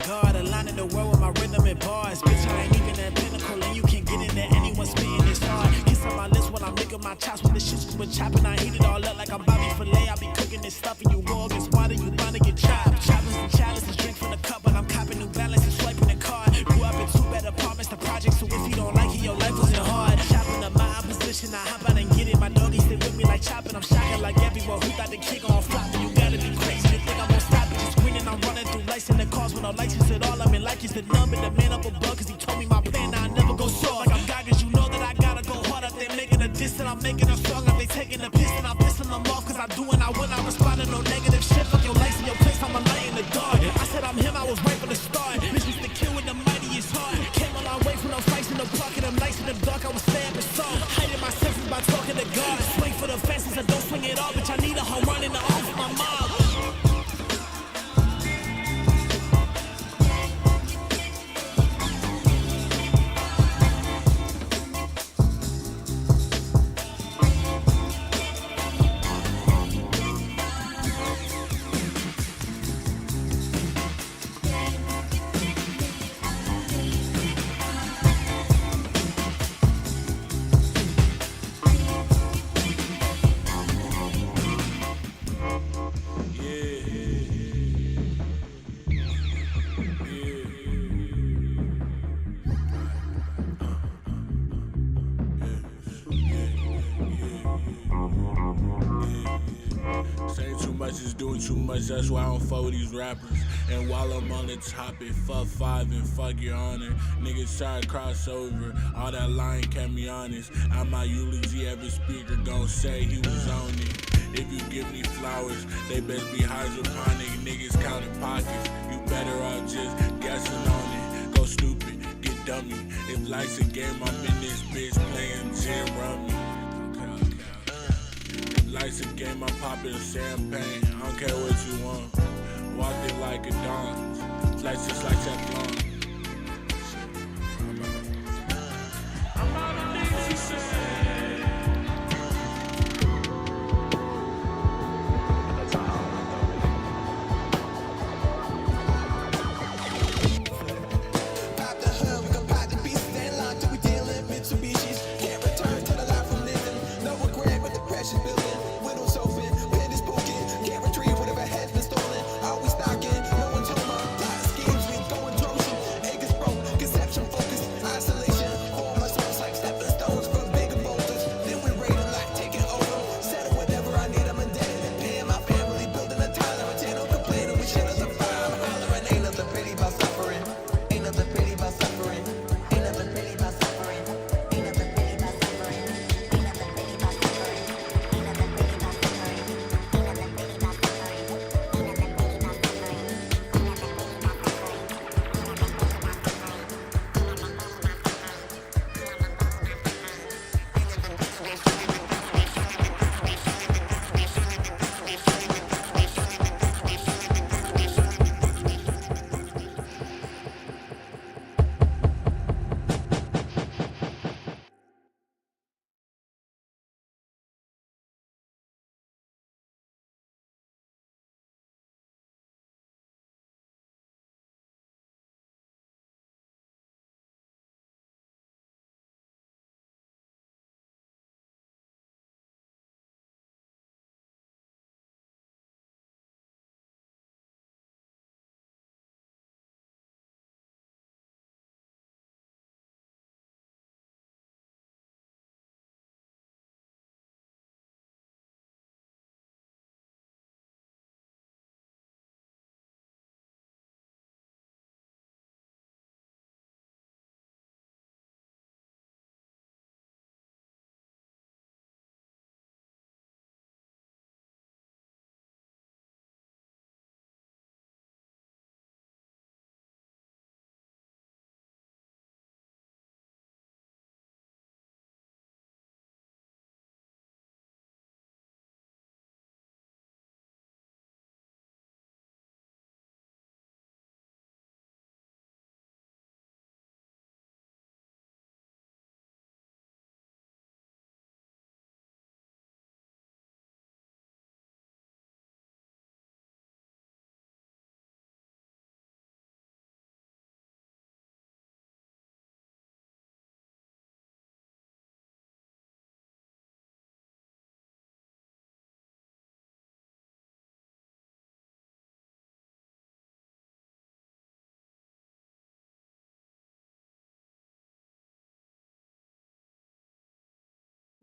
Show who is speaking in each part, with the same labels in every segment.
Speaker 1: God, aligning the world with my rhythm and bars. Bitch, I ain't even at pinnacle, and you can't get in there. Anyone spitting this hard. Kiss on my lips when I'm licking my chops. When the shit's been chopping, I heat it all up like I'm Bobby Filet. I be cooking this stuff, and you go against water, you bound to get chopped. Choppers and chalices, drink from the cup, but I'm copping New Balance and swiping the card. Grew up in 2-bed apartments, the project, so if you don't like it, your life wasn't hard. Chopping up my opposition, I hop out and get it. My doggy stay with me like chopping. I'm shocking like everyone who got the kick on flopping. You gotta be crazy to think I'm gonna stop it. Just greening, I'm running through lights in the cars with no license at all. I'm in like it's the number, the man up above, cause he told me my plan, now I never go soft. Like I'm Goggins, you know that I gotta go hard up there, making a diss, and I'm making a song. If they taking a piss, and I'm pissing them off, cause I do and I win, I respond to no negative shit. Fuck your lights in your place, I'm a light in the dark. I said I'm him, I was right from the start. Bitch, used to kill with the mightiest heart. Came a long way from no fights in the park, and them nights in the dark, I was staying with song. Hiding my senses by talking to God. Swing for the fences, and don't swing it all, bitch, I need a home run in the arm for my mom.
Speaker 2: Is doing too much, that's why I don't fuck with these rappers. And while I'm on the topic, fuck 5 and fuck your honor. Niggas try to cross over, all that lying kept me honest. I'm my eulogy, every speaker gon' say he was on it. If you give me flowers, they best be hydroponic. Niggas counting pockets, you better off just guessing on it. Go stupid, get dummy. If life's a game, I'm in this bitch playing gin rummy. Life's a game, I'm popping champagne. I don't care what you want. Walk it like a dawn. Life's just like that long. I'm out of these, he said. Pop the hood, we gon' pop the beast. Stand locked till we dealing Mitsubishis. Can't return to the life I'm living. No regret, but the pressure building.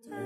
Speaker 1: Yeah.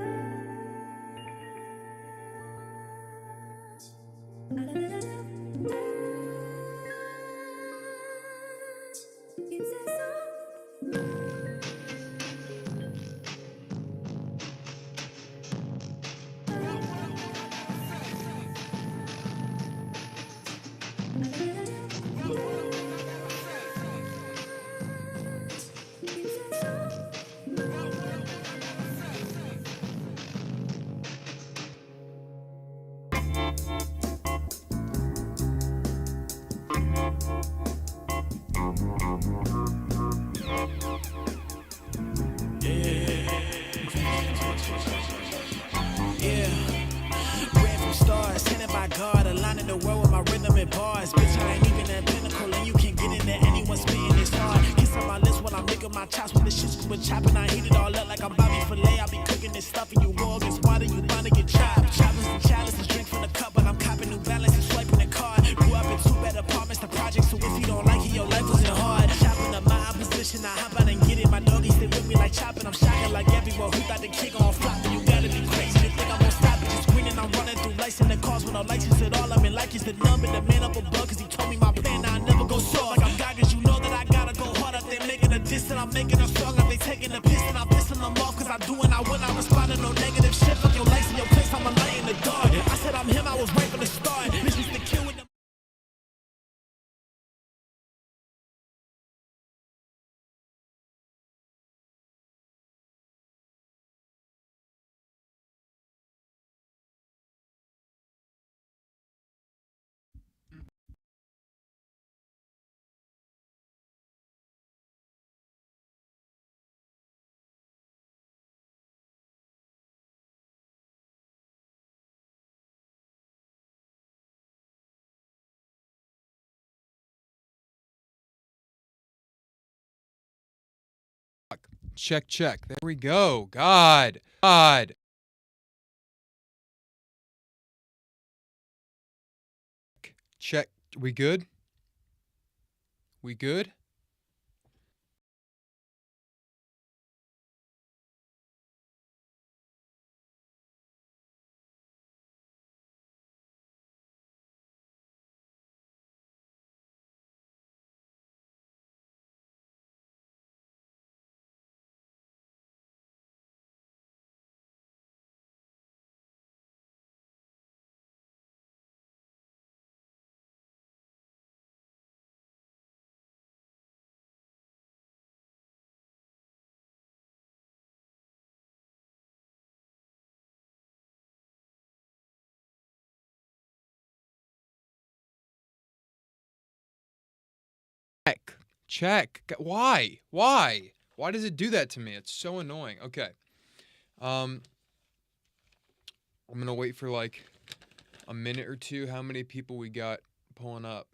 Speaker 1: Red from stars, handed by God, aligning the world with my rhythm and bars. Bitch, I ain't even at pinnacle, and you can't get in there. Anyone spitting this hard. Kiss on my lips when I'm licking my chops. When the shit scuba chopping, I heat it all up like I'm Bobby Filet. I be cooking this stuff, and you go against water, you bound to get chopped. Choppers and chalices, drink from the cup, but I'm copping New Balance and swiping the card. Grew up in 2-bed apartments, the project, so if you don't like it, your life wasn't hard. Chopping up my opposition, I hop out and get it. My doggy stay with me like chopping. I'm shocking like everyone who thought the kid gon' flop. And you gotta be crazy to think I'm gonna stop it. Just greening, I'm running through lights in the cars with no license at all. I'm in like it's the number, the man up above, cause he told me my plan, now I never go soft. Like I'm Goggins, you know that I gotta go hard up there, making a diss and I'm making a song. If they taking a piss and I'm pissing them off, cause I do and I win, I respond to no negative shit. Fuck your lights in your place, I'ma lay in the dark. I said I'm him, I was right from the start. Bitch, used to kill with them.
Speaker 3: Check, check. There we go. God. God. Check. We good? We good? Check. Check. Why? Why? Why does it do that to me? It's so annoying. Okay. I'm gonna wait for like a minute or two. How many people we got pulling up?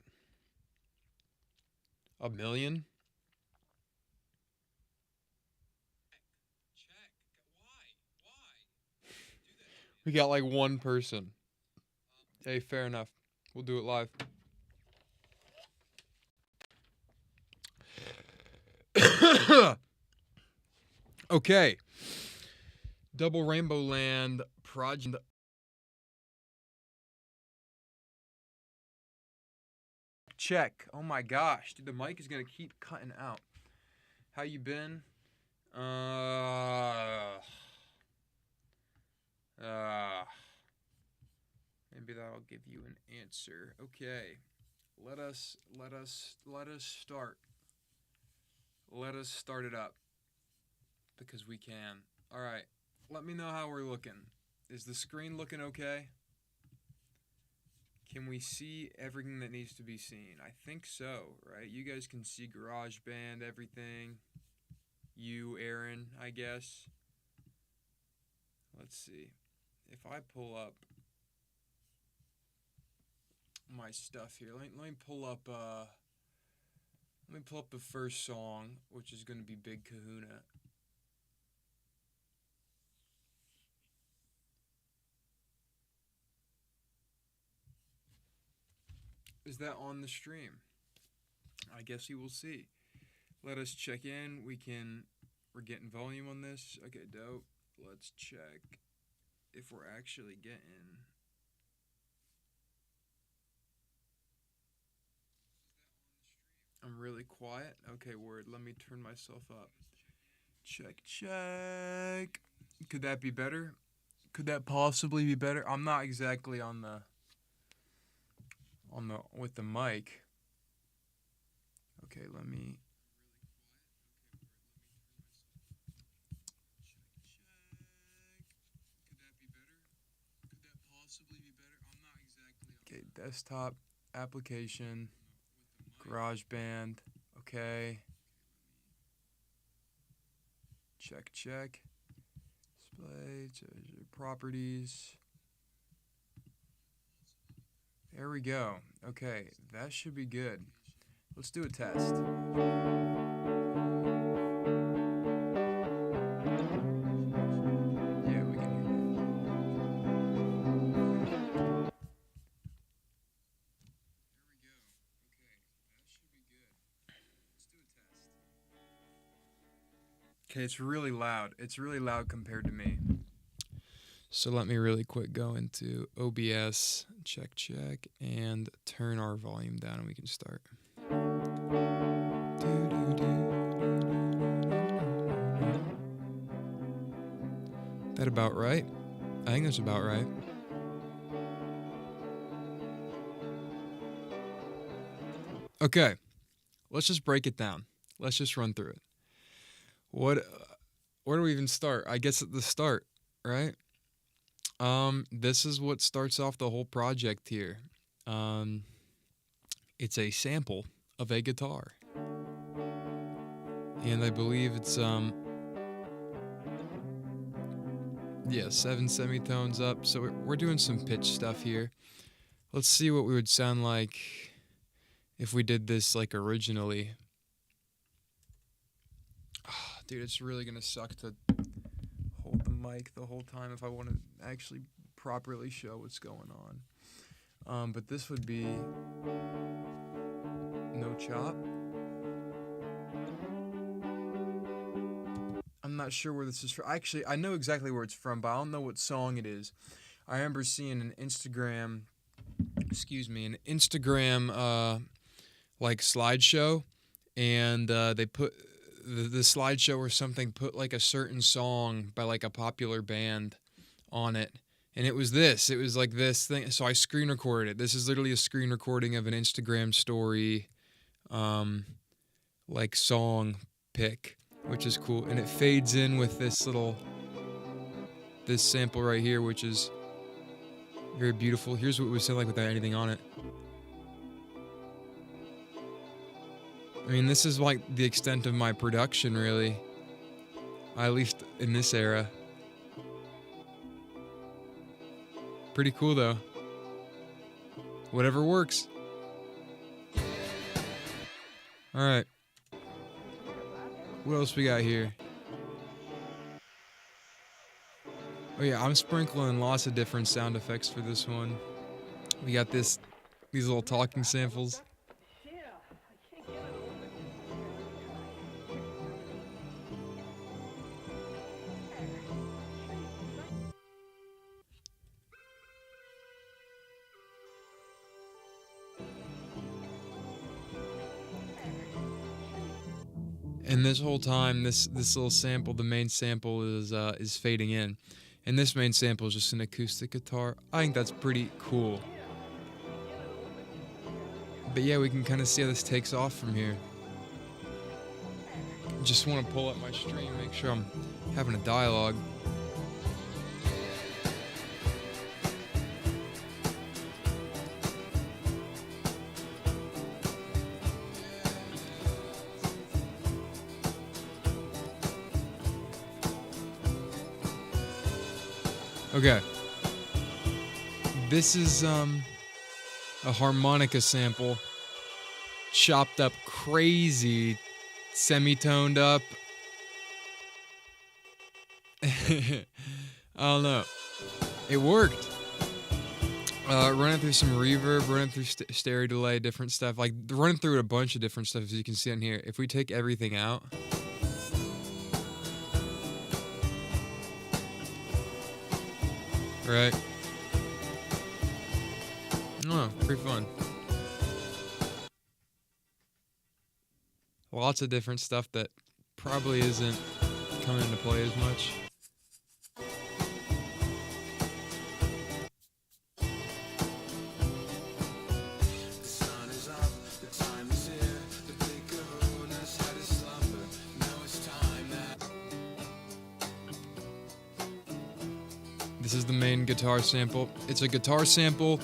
Speaker 3: 1 million? We got like one person. Hey, fair enough. We'll do it live. Okay. Double Rainbowland project. Check. Oh my gosh, dude, the mic is gonna keep cutting out. How you been? Maybe that'll give you an answer. Okay. Let us start. Let us start it up. Because we can. Alright. Let me know how we're looking. Is the screen looking okay? Can we see everything that needs to be seen? I think so, right? You guys can see GarageBand, everything. You, Aaron, I guess. Let's see. If I pull up my stuff here, let me pull up the first song, which is gonna be Big Kahuna. Is that on the stream? I guess you will see. Let us check in. We're getting volume on this. Okay, dope. Let's check if we're actually getting. I'm really quiet. Okay, word. Let me turn myself up. Check. Could that be better? Could that possibly be better? I'm not exactly on the with the mic. Okay, let me. Okay, desktop application, GarageBand. Okay. Check. Display, properties. There we go. Okay, that should be good. Let's do a test. Yeah, we can hear that. Okay, it's really loud. It's really loud compared to me. So let me really quick go into OBS, check, and turn our volume down and we can start. That about right? I think that's about right. Okay, let's just break it down. Let's just run through it. Where do we even start? I guess at the start, right? This is what starts off the whole project here. It's a sample of a guitar. And I believe it's, 7 semitones up. So we're doing some pitch stuff here. Let's see what we would sound like if we did this like originally. Oh, dude, it's really gonna suck to hold the mic the whole time if I want to actually properly show what's going on. But this would be no chop. I'm not sure where this is from. Actually, I know exactly where it's from, but I don't know what song it is. I remember seeing an Instagram like slideshow, and they put the slideshow or something put like a certain song by like a popular band on it, and it was like this thing. So I screen recorded it. This is literally a screen recording of an Instagram story, like song pick, which is cool, and it fades in with this sample right here, which is very beautiful. Here's what it would sound like without anything on it. I mean, this is like the extent of my production, really. At least in this era. Pretty cool, though. Whatever works. Alright. What else we got here? Oh yeah, I'm sprinkling lots of different sound effects for this one. We got these little talking samples. And this whole time, this little sample, the main sample is fading in, and this main sample is just an acoustic guitar. I think that's pretty cool. But yeah, we can kind of see how this takes off from here. Just want to pull up my stream, make sure I'm having a dialogue. Okay, this is a harmonica sample, chopped up crazy, semitoned up. I don't know, it worked. Running through some reverb, running through stereo delay, different stuff, like running through a bunch of different stuff as you can see on here. If we take everything out, right? Oh, pretty fun. Lots of different stuff that probably isn't coming into play as much. This is the main guitar sample. It's a guitar sample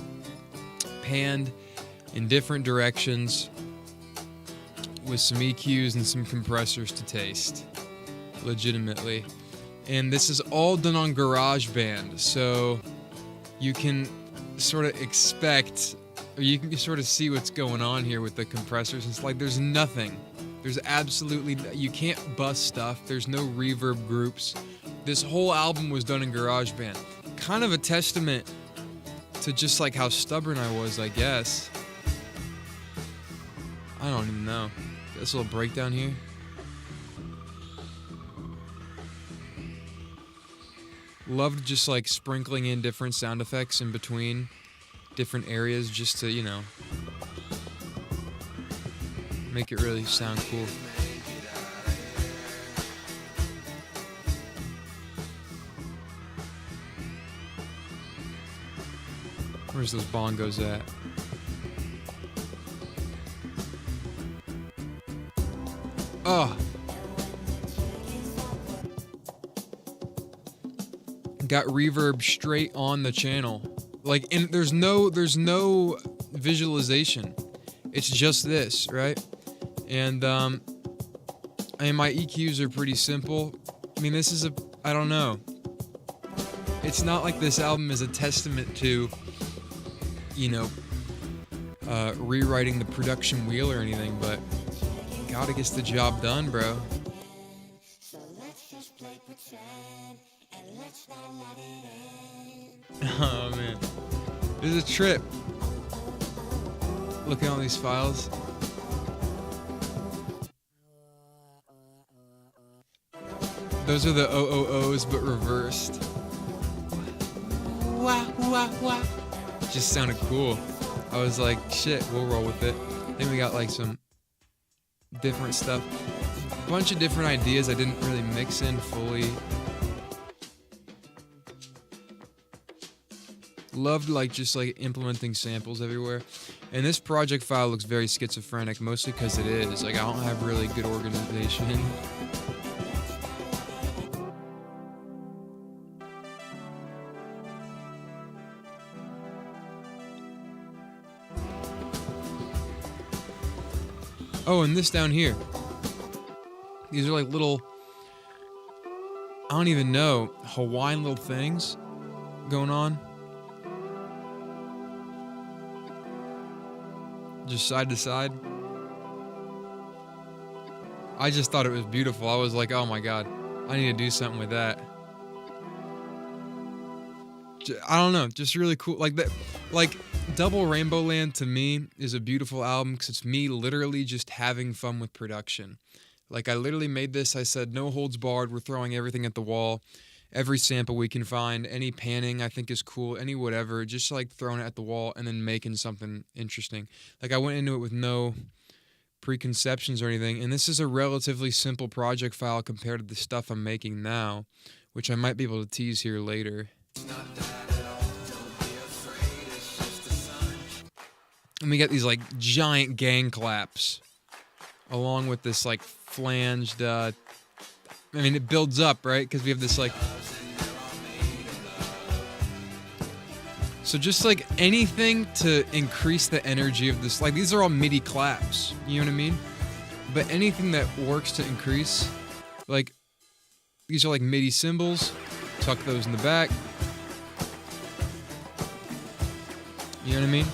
Speaker 3: panned in different directions with some EQs and some compressors to taste, legitimately. And this is all done on GarageBand, so you can sort of expect, or you can sort of see what's going on here with the compressors. It's like there's nothing. There's absolutely, you can't bust stuff. There's no reverb groups. This whole album was done in GarageBand. Kind of a testament to just like how stubborn I was, I guess. I don't even know. This little breakdown here. Loved just like sprinkling in different sound effects in between different areas just to, you know, make it really sound cool. Where's those bongos at? Oh. Got reverb straight on the channel. Like, and there's no visualization. It's just this, right? And my EQs are pretty simple. I mean, this is I don't know. It's not like this album is a testament to, you know, rewriting the production wheel or anything, but gotta get the job done, bro.
Speaker 4: So let's just play pretend and let's not let it end.
Speaker 3: Oh man, this is a trip. Looking at all these files. Those are the OOOs, but reversed. Wah, wah, wah. Just sounded cool. I was like, shit, we'll roll with it. Then we got like some different stuff. A bunch of different ideas I didn't really mix in fully. Loved like just like implementing samples everywhere. And this project file looks very schizophrenic, mostly because it is. Like, I don't have really good organization. Oh, and this down here. These are like little, I don't even know, Hawaiian little things going on. Just side to side. I just thought it was beautiful. I was like, oh my god, I need to do something with that. I don't know, just really cool. Like that, like Double Rainbowland to me is a beautiful album because it's me literally just having fun with production. Like, I literally made this, I said, no holds barred, we're throwing everything at the wall. Every sample we can find, any panning I think is cool, any whatever, just like throwing it at the wall and then making something interesting. Like, I went into it with no preconceptions or anything, and this is a relatively simple project file compared to the stuff I'm making now, which I might be able to tease here later. And we got these like giant gang claps along with this like flanged, I mean, it builds up, right? Because we have this like, so just like anything to increase the energy of this, like these are all MIDI claps, you know what I mean? But anything that works to increase, like these are like MIDI cymbals, tuck those in the back, you know what I mean?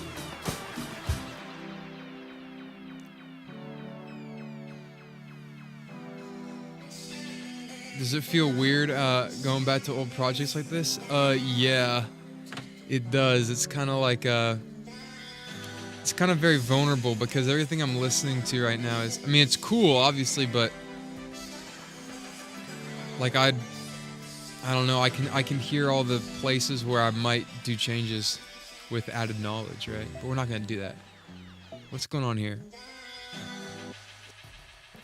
Speaker 3: Does it feel weird going back to old projects like this? Yeah, it does. It's kind of like it's kind of very vulnerable because everything I'm listening to right now is, I mean, it's cool, obviously, but like I I don't know. I can hear all the places where I might do changes with added knowledge, right? But we're not gonna do that. What's going on here?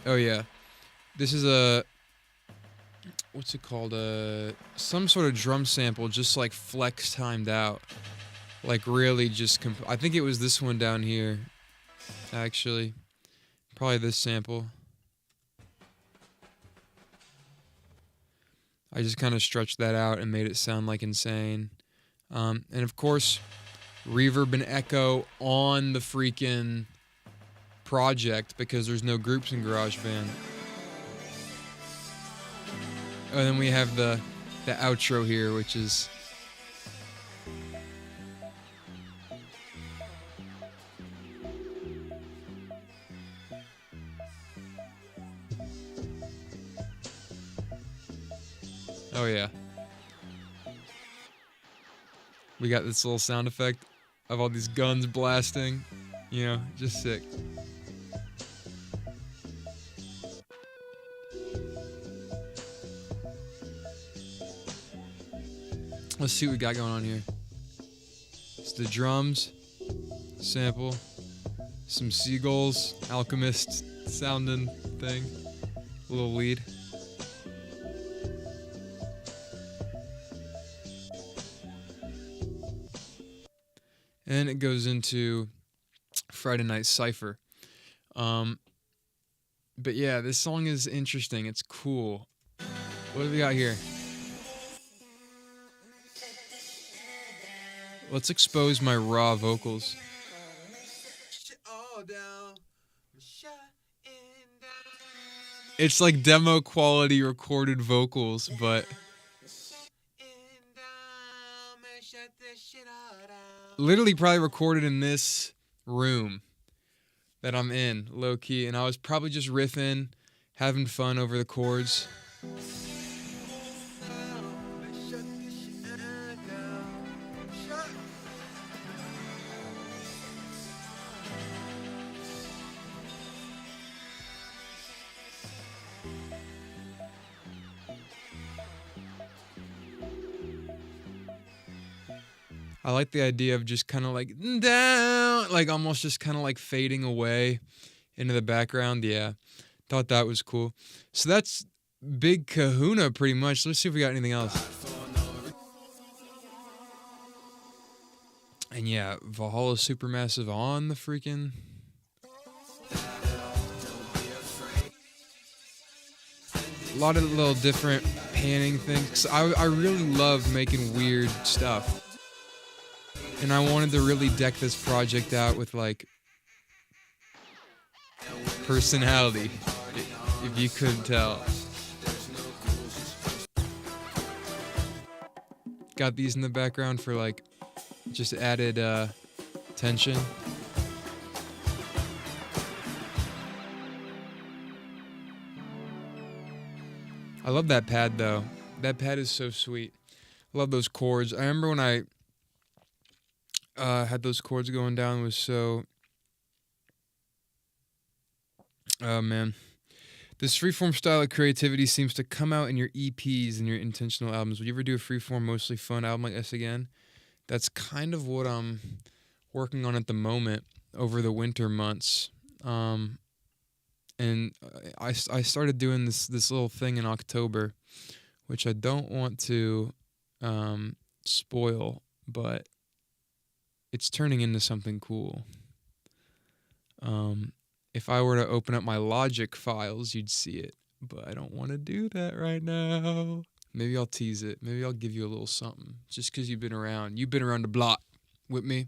Speaker 3: Oh yeah, this is a what's it called? Some sort of drum sample, just like flex timed out, like really just. I think it was this one down here, actually. Probably this sample. I just kind of stretched that out and made it sound like insane. And of course, reverb and echo on the freaking project because there's no groups in GarageBand. And then we have the outro here, which is oh yeah. We got this little sound effect of all these guns blasting, you know, just sick. Let's see what we got going on here. It's the drums, sample, some seagulls, alchemist sounding thing, a little lead. And it goes into Friday Night Cypher. But yeah, this song is interesting. It's cool. What do we got here? Let's expose my raw vocals. It's like demo quality recorded vocals, but literally probably recorded in this room that I'm in, low key, and I was probably just riffing, having fun over the chords. I like the idea of just kind of like down, like almost just kind of like fading away into the background. Yeah, thought that was cool. So that's Big Kahuna pretty much. Let's see if we got anything else. And yeah, Valhalla Supermassive on the freaking... A lot of little different panning things. I really love making weird stuff. And I wanted to really deck this project out with, like, personality, if you couldn't tell. Got these in the background for, like, just added tension. I love that pad, though. That pad is so sweet. I love those chords. I remember when I had those chords going down, was so... Oh, man. This freeform style of creativity seems to come out in your EPs and your intentional albums. Would you ever do a freeform, mostly fun album like this again? That's kind of what I'm working on at the moment over the winter months. And I started doing this little thing in October, which I don't want to spoil, but it's turning into something cool. If I were to open up my Logic files, you'd see it, but I don't want to do that right now. Maybe I'll tease it. Maybe I'll give you a little something, just because you've been around. You've been around the block with me.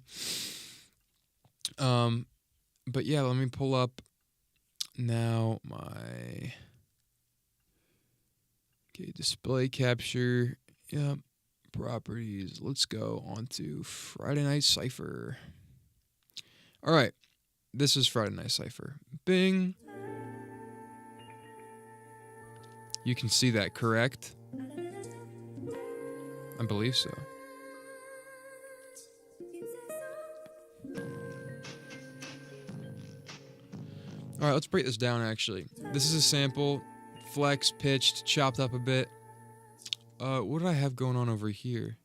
Speaker 3: But yeah, let me pull up now my display capture. Yep. Properties. Let's go on to Friday Night Cypher. All right. This is Friday Night Cypher. Bing. You can see that, correct? I believe so. All right, let's break this down, actually. This is a sample, flex, pitched, chopped up a bit. What did I have going on over here?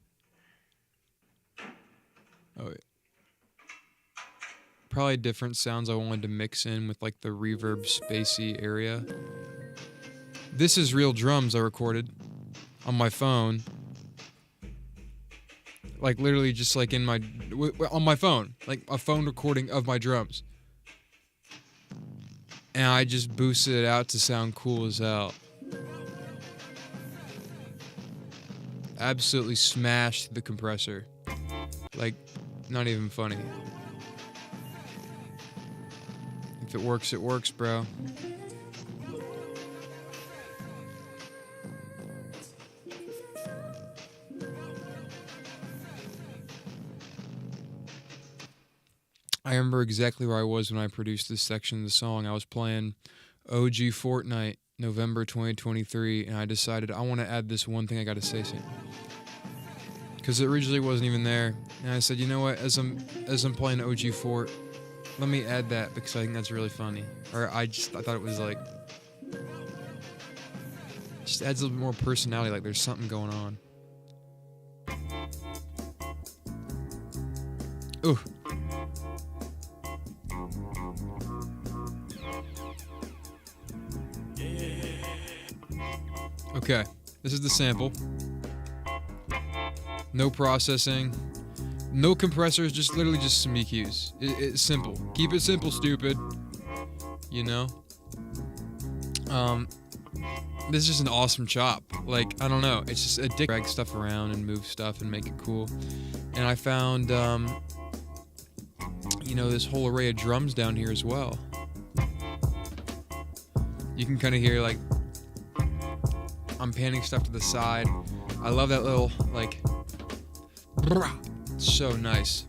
Speaker 3: Oh, wait. Probably different sounds I wanted to mix in with like the reverb spacey area. This is real drums I recorded on my phone. Like literally just like in my on my phone, like a phone recording of my drums. And I just boosted it out to sound cool as hell. Absolutely smashed the compressor. Like, not even funny. If it works, bro. I remember exactly where I was when I produced this section of the song. I was playing OG Fortnite, November 2023, and I decided I want to add this one thing I got to say soon. Because it originally wasn't even there. And I said, you know what, as I'm playing OG Fort, let me add that because I think that's really funny. Or I thought it was like, just adds a little bit more personality, like there's something going on. Ooh. Okay, this is the sample. No processing, no compressors, just literally just some EQs. It's simple. Keep it simple, stupid. You know? This is just an awesome chop. Like, I don't know, it's just addictive. Drag stuff around and move stuff and make it cool. And I found, you know, this whole array of drums down here as well. You can kind of hear, like, I'm panning stuff to the side. I love that little, like, it's so nice.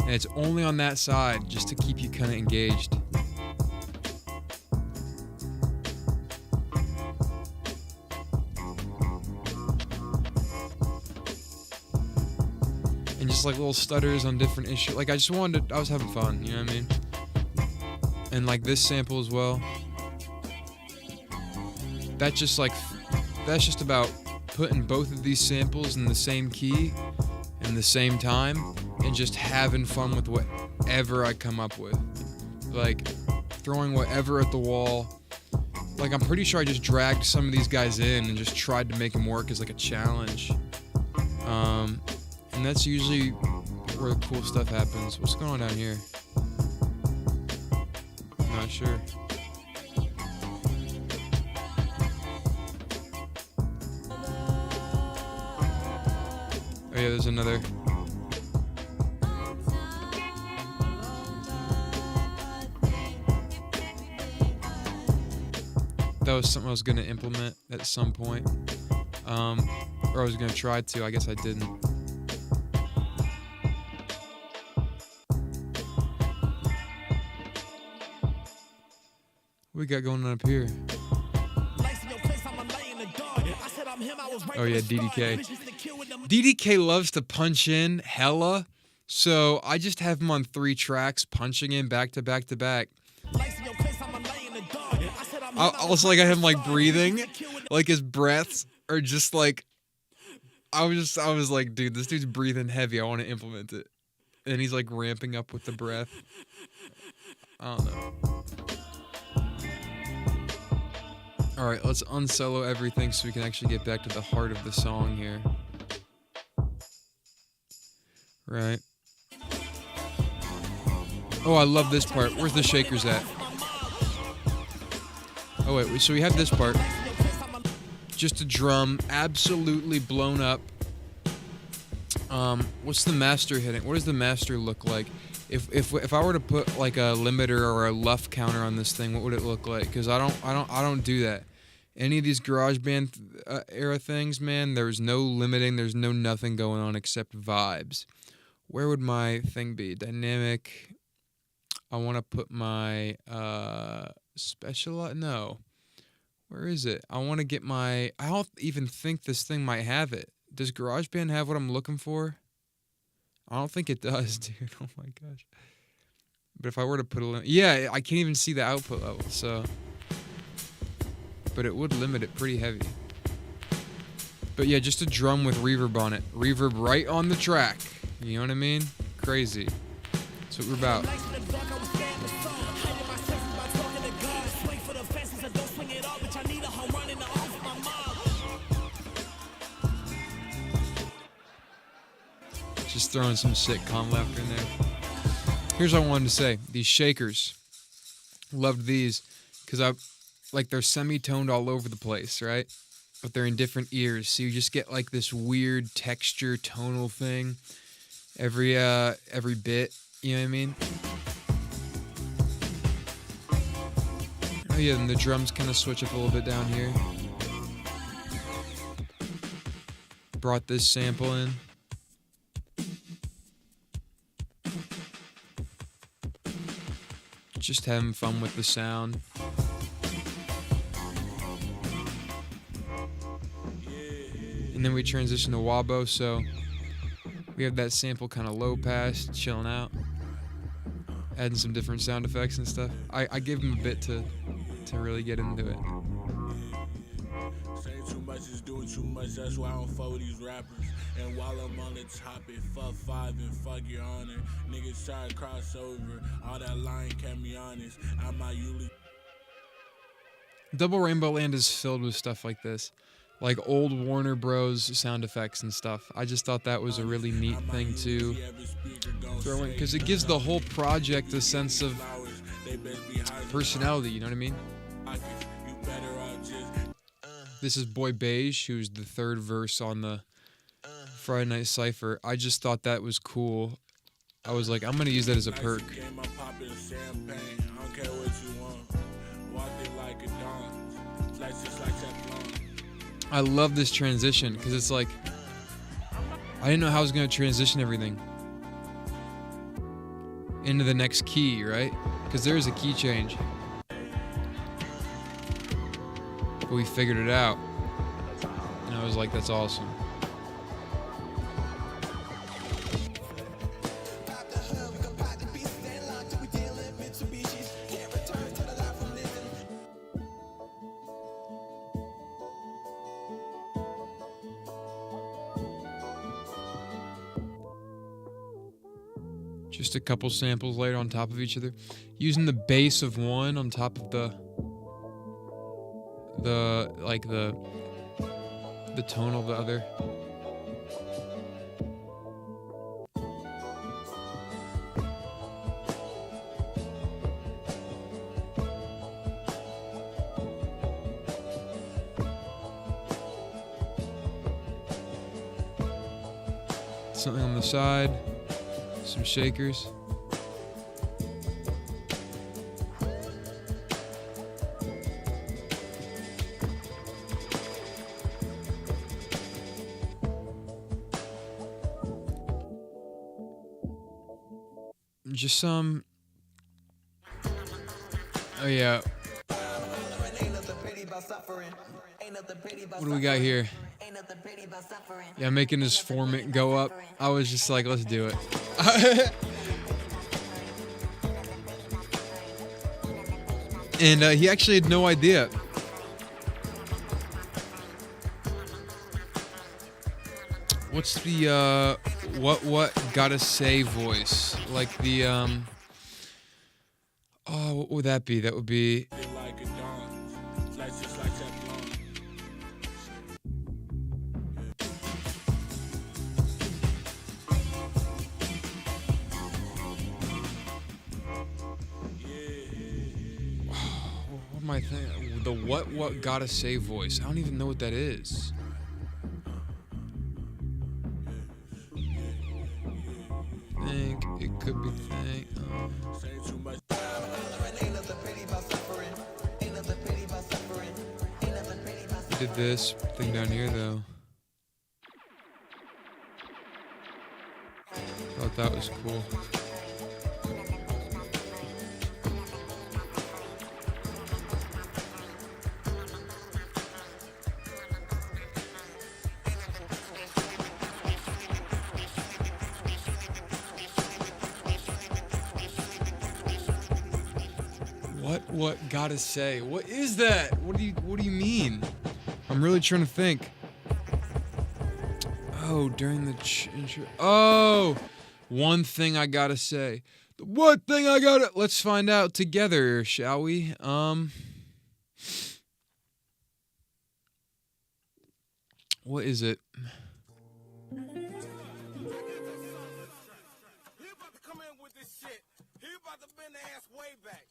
Speaker 3: And it's only on that side just to keep you kind of engaged. And just like little stutters on different issues. Like I was having fun, you know what I mean? And like this sample as well. That's just about putting both of these samples in the same key and the same time and just having fun with whatever I come up with. Like throwing whatever at the wall. Like I'm pretty sure I just dragged some of these guys in and just tried to make them work as like a challenge. And that's usually where the cool stuff happens. What's going on down here? I'm not sure. Oh yeah, there's another. That was something I was going to implement at some point. Or I was going to try to. I guess I didn't. What we got going on up here? Oh yeah, DDK. DDK loves to punch in hella, so I just have him on 3 tracks, punching in back to back to back. I also like I have him like breathing, like his breaths are just like. I was like, dude, this dude's breathing heavy. I want to implement it, and he's like ramping up with the breath. I don't know. All right, let's unsolo everything so we can actually get back to the heart of the song here. Right. Oh, I love this part. Where's the shakers at? Oh, wait, so we have this part. Just a drum, absolutely blown up. What's the master hitting? What does the master look like? If I were to put like a limiter or a luff counter on this thing, what would it look like? Because I don't do that. Any of these GarageBand era things, man, there's no limiting, there's no nothing going on except vibes. Where would my thing be? Dynamic. I want to put my special. No. Where is it? I want to get my. I don't even think this thing might have it. Does GarageBand have what I'm looking for? I don't think it does, dude. Oh my gosh. But if I were to put a yeah, I can't even see the output level, so. But it would limit it pretty heavy. But yeah, just a drum with reverb on it. Reverb right on the track. You know what I mean? Crazy. That's what we're about. Just throwing some sitcom laughter in there. Here's what I wanted to say. These shakers. Loved these because they're semi-toned all over the place, right? But they're in different ears, so you just get like this weird texture tonal thing every bit, you know what I mean? Oh yeah, and the drums kind of switch up a little bit down here. Brought this sample in. Just having fun with the sound. And then we transition to wabo, so we have that sample kind of low pass, chilling out, adding some different sound effects and stuff. I gave him a bit to really get into it.
Speaker 2: Saying too much is doing too much, that's why I don't fuck with these rappers. And while I'm on the topic, fuck 5 and fuck your honor. Niggas try to cross over, all that lying kept me honest. I might usually.
Speaker 3: Double Rainbowland is filled with stuff like this. Like old Warner Bros. Sound effects and stuff. I just thought that was a really neat thing to throw in, because it gives the whole project a sense of personality, you know what I mean? This is Boy Beige, who's the third verse on the Friday Night Cypher. I just thought that was cool. I was like, I'm going to use that as a perk. I love this transition because it's like, I didn't know how I was going to transition everything into the next key, right? Because there is a key change. But we figured it out. And I was like, that's awesome. Just a couple samples laid on top of each other, using the bass of one on top of the tone of the other. Something on the side. Some shakers. Just some. Oh yeah. What do we got here? Yeah, making his formant go up. I was just like, let's do it. And he actually had no idea. What's the what gotta say voice? Like the oh, what would that be? That would be my thing. The what gotta say voice. I don't even know what that is. Think it could be think. Did this thing down here though. Thought that was cool. What gotta say? What is that? What do you mean? I'm really trying to think. Oh, during the intro. Oh, one thing I gotta say. The one thing I gotta. Let's find out together, shall we? What is it?
Speaker 1: He about to come in with this shit. He about to bend the ass way back.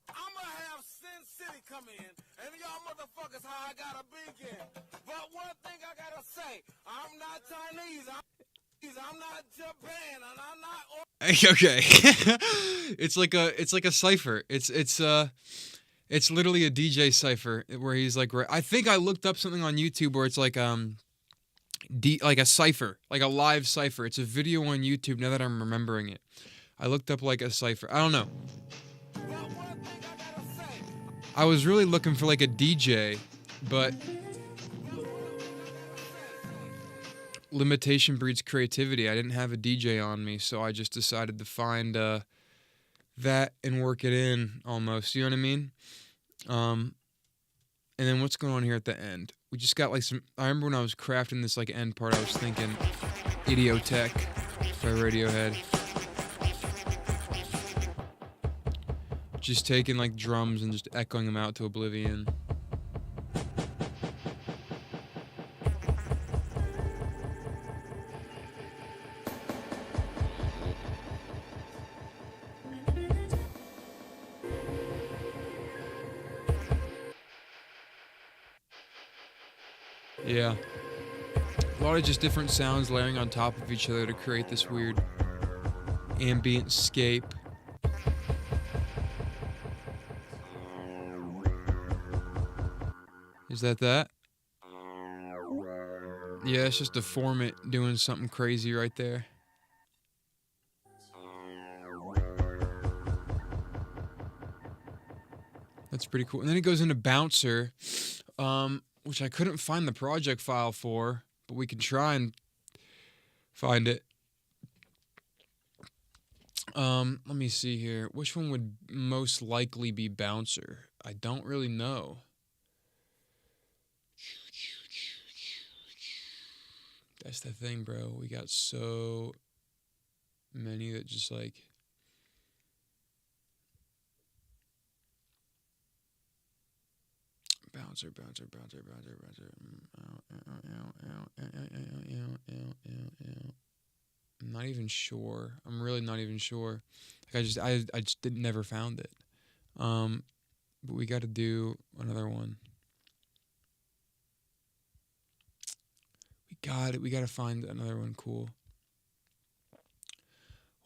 Speaker 1: I'ma have Sin City come in, and y'all motherfuckers how I gotta begin. But one thing I gotta say, I'm not Chinese. I'm not Japan, and I'm not.
Speaker 3: Okay. It's like a cipher. It's literally a DJ cipher where he's like, I think I looked up something on YouTube where it's like like a cipher, like a live cipher. It's a video on YouTube now that I'm remembering it. I looked up like a cipher. I don't know. I was really looking for like a DJ, but limitation breeds creativity. I didn't have a DJ on me, so I just decided to find that and work it in almost. You know what I mean? And then what's going on here at the end? We just got like some. I remember when I was crafting this like end part, I was thinking Idiotech by Radiohead. Just taking like drums and just echoing them out to oblivion. Yeah. A lot of just different sounds layering on top of each other to create this weird ambient scape. Is that? Yeah, it's just a Formant doing something crazy right there. That's pretty cool. And then it goes into Bouncer, which I couldn't find the project file for, but we can try and find it. Let me see here. Which one would most likely be Bouncer? I don't really know. That's the thing, bro. We got so many that just like... Bouncer. I'm not even sure. I'm really not even sure. Like I just never found it. But we got to do another one. We got to find another one cool.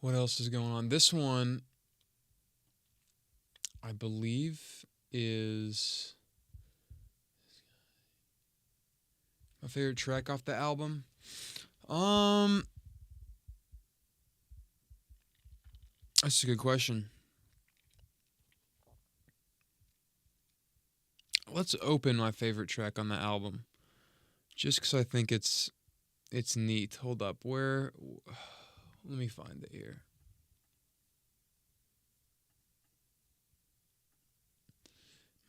Speaker 3: What else is going on? This one, I believe, is my favorite track off the album. That's a good question. Let's open my favorite track on the album. Just because I think it's neat. Hold up. Where... Let me find it here.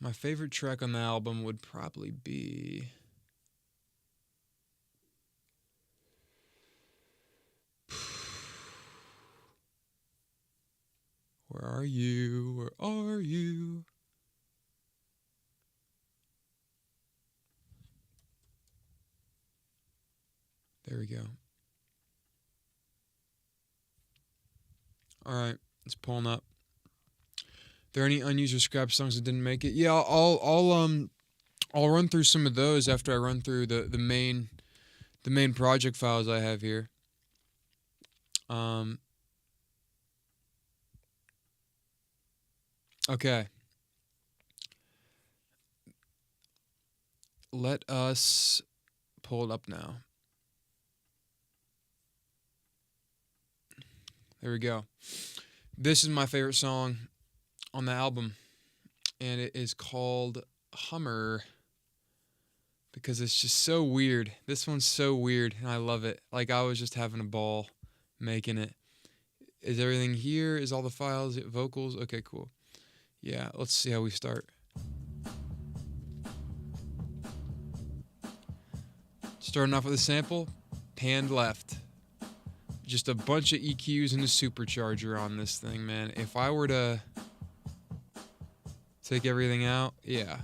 Speaker 3: My favorite track on the album would probably be... Where are you? Where are you? There we go. All right, it's pulling up. There any unused or scrap songs that didn't make it? Yeah, I'll run through some of those after I run through the main project files I have here. Okay. Let us pull it up now. There we go. This is my favorite song on the album, and it is called Hummer because it's just so weird. This one's so weird, and I love it. Like, I was just having a ball making it. Is everything here? Is all the files, vocals? Okay, cool. Yeah, let's see how we start. Starting off with a sample. hand left. Just a bunch of EQs and a supercharger on this thing, man. If I were to take everything out, yeah.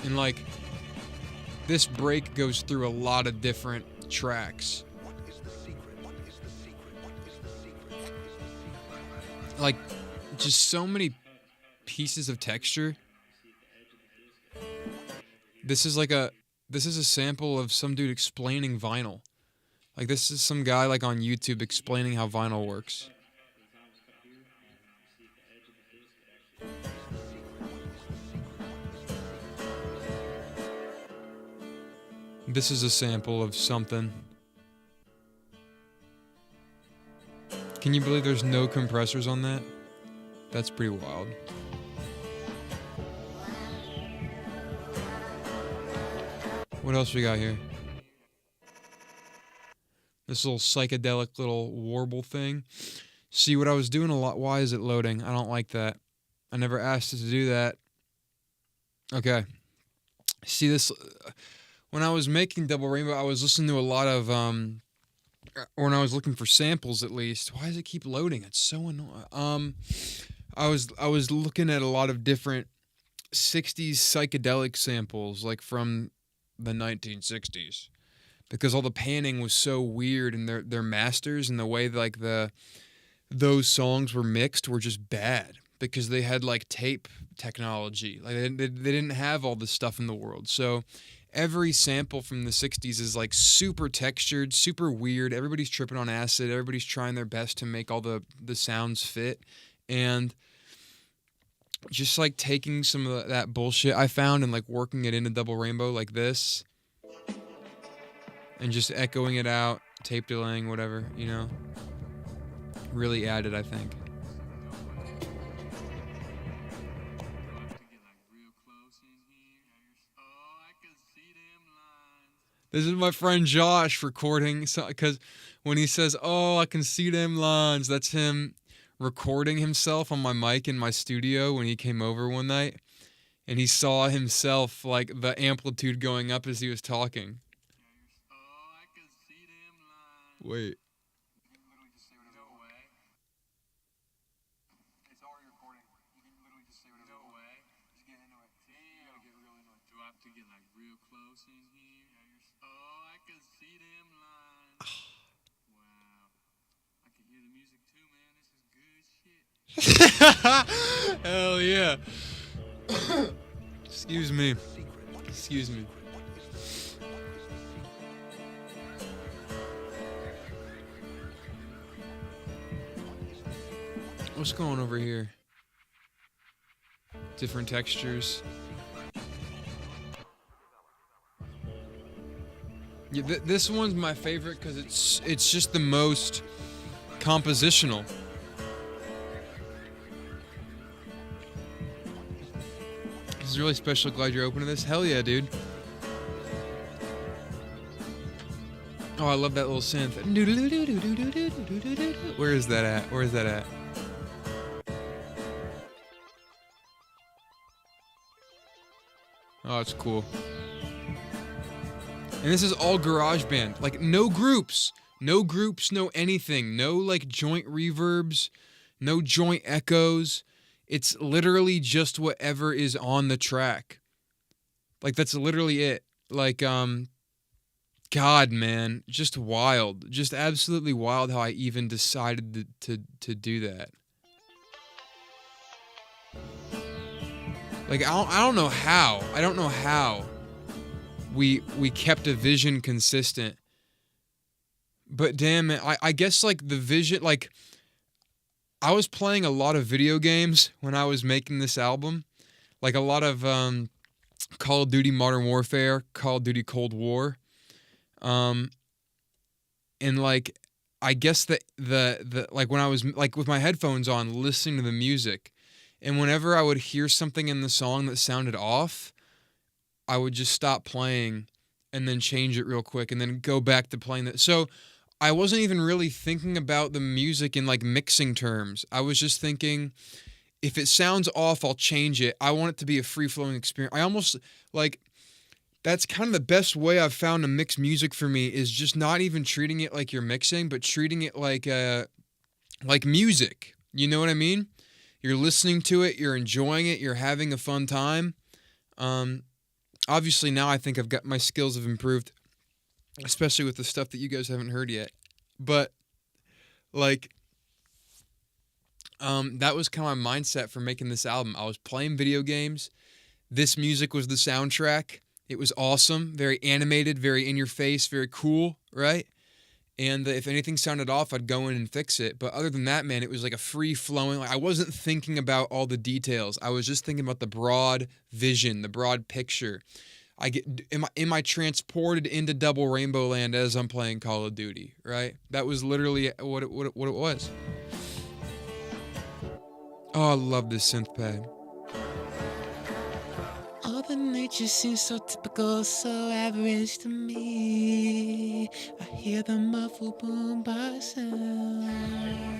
Speaker 3: And like, this break goes through a lot of different tracks. Like, just so many pieces of texture. This is a sample of some dude explaining vinyl. Like, this is some guy like on YouTube explaining how vinyl works. This is a sample of something. Can you believe there's no compressors on that? That's pretty wild. What else we got here? This little psychedelic little warble thing. See, what I was doing a lot. Why is it loading? I don't like that. I never asked it to do that. Okay. See this... When I was making Double Rainbow, I was listening to a lot of, when I was looking for samples at least. Why does it keep loading? It's so annoying. I was looking at a lot of different 60s psychedelic samples, like from the 1960s, because all the panning was so weird, and their masters and the way like those songs were mixed were just bad because they had like tape technology. Like they didn't have all this stuff in the world, so. Every sample from the 60s is like super textured, super weird. Everybody's tripping on acid. Everybody's trying their best to make all the sounds fit. And just like taking some of that bullshit I found and like working it into Double Rainbow like this. And just echoing it out, tape delaying, whatever, you know. Really added, I think. This is my friend Josh recording, because when he says, "Oh, I can see them lines," that's him recording himself on my mic in my studio when he came over one night, and he saw himself, like, the amplitude going up as he was talking. Oh, I can see them lines. Wait. You can literally just say whatever. No way. It's already recording. You can literally just say whatever. No way. Just get into it. Damn. You gotta get real into it. Do I have to get, like, real close in here? Oh, I can see them lines. Wow. I can hear the music too, man. This is good shit. Hell yeah. Excuse me. Excuse me. What's going on over here? Different textures. Yeah, this one's my favorite because it's just the most compositional. This is really special. Glad you're open to this. Hell yeah, dude. Oh, I love that little synth. Where is that at? Where is that at? Oh, it's cool. And this is all GarageBand. Like, no groups. No groups, no anything. No, like, joint reverbs. No joint echoes. It's literally just whatever is on the track. Like, that's literally it. Like, God, man. Just wild. Just absolutely wild how I even decided to do that. Like, I don't know how. I don't know how we kept a vision consistent. But damn it, I guess, like, the vision, like, I was playing a lot of video games when I was making this album. Like, a lot of Call of Duty Modern Warfare, Call of Duty Cold War. And, like, I guess the like, when I was, like, with my headphones on, listening to the music, and whenever I would hear something in the song that sounded off, I would just stop playing and then change it real quick and then go back to playing that. So I wasn't even really thinking about the music in like mixing terms. I was just thinking, if it sounds off, I'll change it. I want it to be a free-flowing experience. I almost like that's kind of the best way I've found to mix music for me is just not even treating it like you're mixing, but treating it like music. You know what I mean? You're listening to it, you're enjoying it, you're having a fun time. Obviously now I think my skills have improved, especially with the stuff that you guys haven't heard yet. But like that was kind of my mindset for making this album. I was playing video games. This music was the soundtrack. It was awesome, very animated, very in your face, very cool, right? And if anything sounded off, I'd go in and fix it. But other than that, man, it was like a free-flowing. Like I wasn't thinking about all the details. I was just thinking about the broad vision, the broad picture. Am I transported into double Rainbowland as I'm playing Call of Duty, right? That was literally what it was. Oh, I love this synth pad.
Speaker 1: All the nature seems so typical, so average to me. I hear the muffled boom by sound.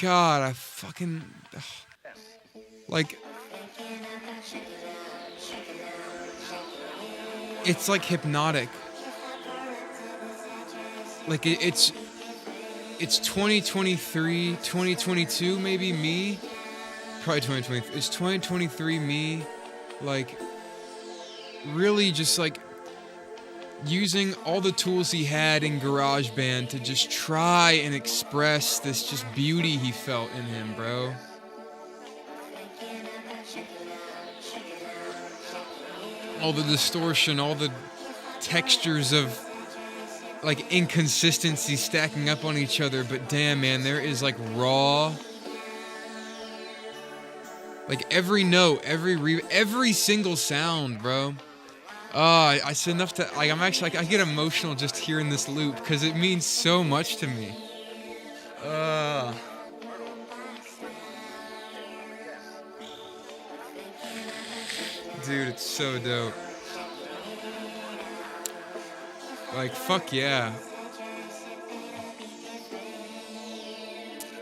Speaker 3: God, I fucking like it's like hypnotic. Like it's 2023, 2022 maybe me. Probably 2023. It's 2023 me like really just like using all the tools he had in GarageBand to just try and express this just beauty he felt in him, bro. All the distortion, all the textures of like inconsistency stacking up on each other, but damn, man, there is like raw, like every note, every single sound, bro. I said enough to like I'm actually like I get emotional just hearing this loop because it means so much to me. Dude, it's so dope. Like fuck yeah.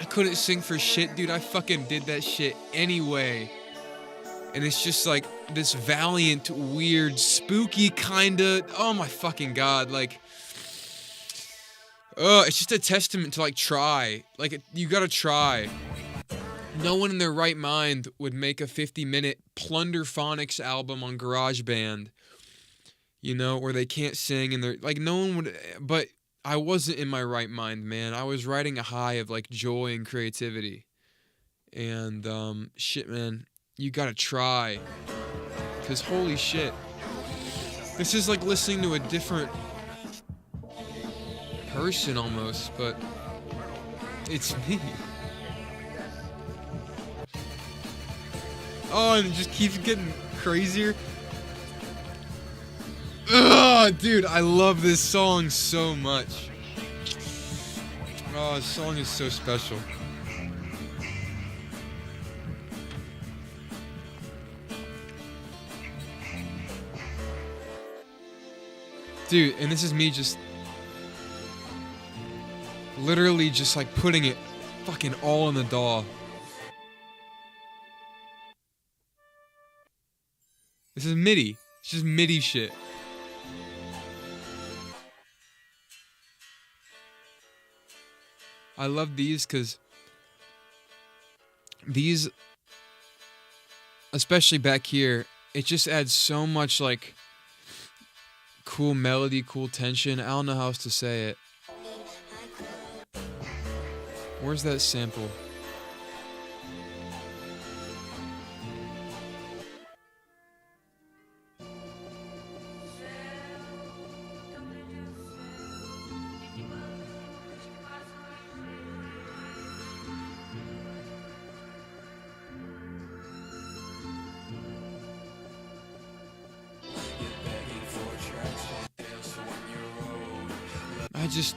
Speaker 3: I couldn't sing for shit, dude. I fucking did that shit anyway. And it's just like this valiant, weird, spooky kinda, oh my fucking god, like, it's just a testament to like try, like you gotta try. No one in their right mind would make a 50-minute Plunderphonics album on GarageBand, you know, where they can't sing and they're like, no one would, but I wasn't in my right mind, man. I was riding a high of like joy and creativity. And shit, man. You gotta try. Because holy shit. This is like listening to a different person almost, but it's me. Oh, and it just keeps getting crazier. Ugh, dude, I love this song so much. Oh, this song is so special. Dude, and this is me just literally just like putting it fucking all in the DAW. This is MIDI. It's just MIDI shit. I love these because these, especially back here, it just adds so much like cool melody, cool tension. I don't know how else to say it. Where's that sample?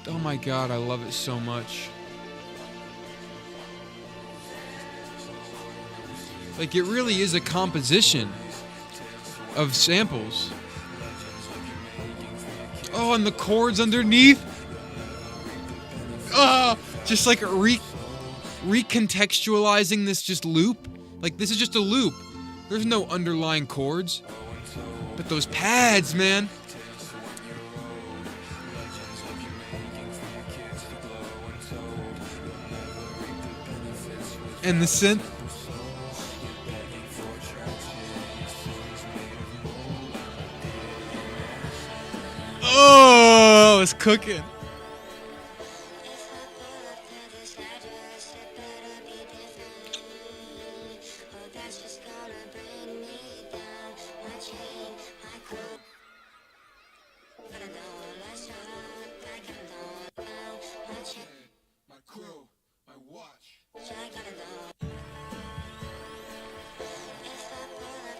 Speaker 3: Oh my god, I love it so much. Like, it really is a composition of samples. Oh, and the chords underneath. Just like recontextualizing this just loop. Like, this is just a loop. There's no underlying chords. But those pads, man. And the synth. Oh, it's cooking.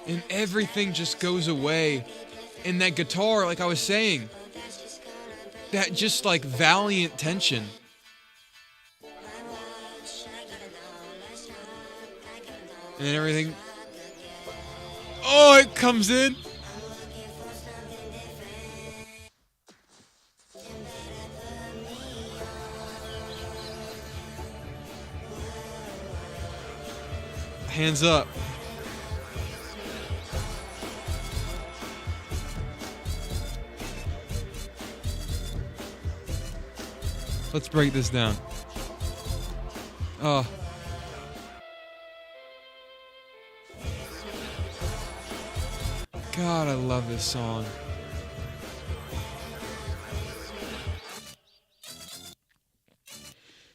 Speaker 3: And everything just goes away. And that guitar, like I was saying, that just like valiant tension. And then everything. Oh, it comes in. Hands up. Let's break this down. Oh. God, I love this song.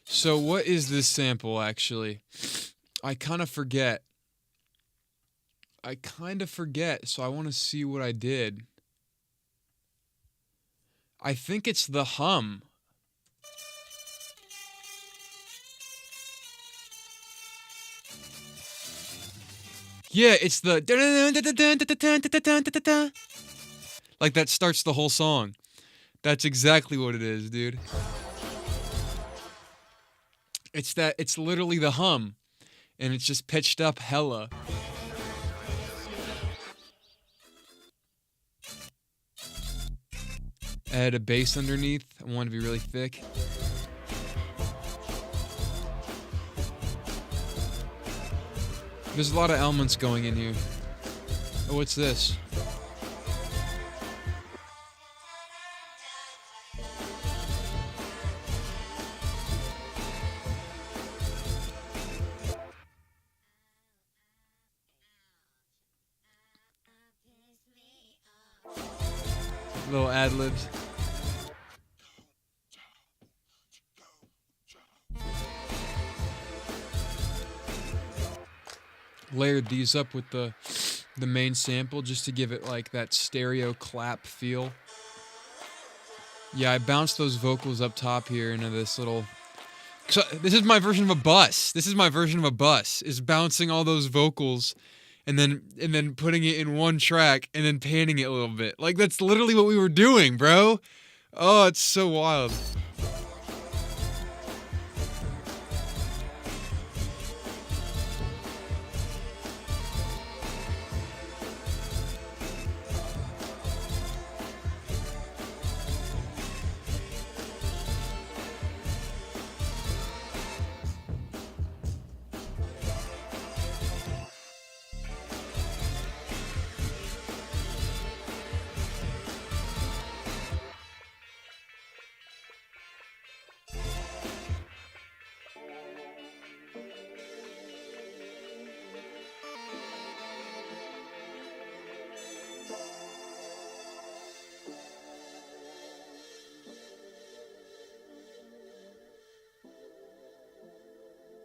Speaker 3: So what is this sample, actually? I kind of forget. So I want to see what I did. I think it's the hum. Yeah, it's the like that starts the whole song. That's exactly what it is, dude. It's literally the hum, and it's just pitched up hella. Add a bass underneath. I want it to be really thick. There's a lot of elements going in here. Oh, what's this? Little ad-libs. Layered these up with the main sample just to give it like that stereo clap feel. Yeah, I bounced those vocals up top here into this little. So this is my version of a bus. Is bouncing all those vocals and then putting it in one track and then panning it a little bit. Like, that's literally what we were doing, bro. Oh, it's so wild.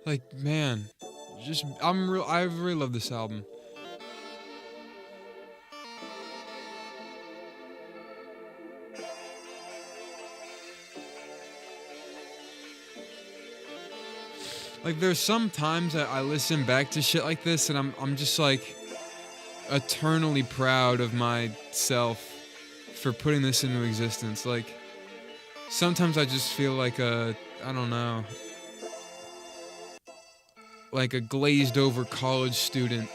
Speaker 3: Like, man, just I really love this album. Like, there's some times that I listen back to shit like this, and I'm just like eternally proud of myself for putting this into existence. Like, sometimes I just feel like I don't know, like a glazed over college student.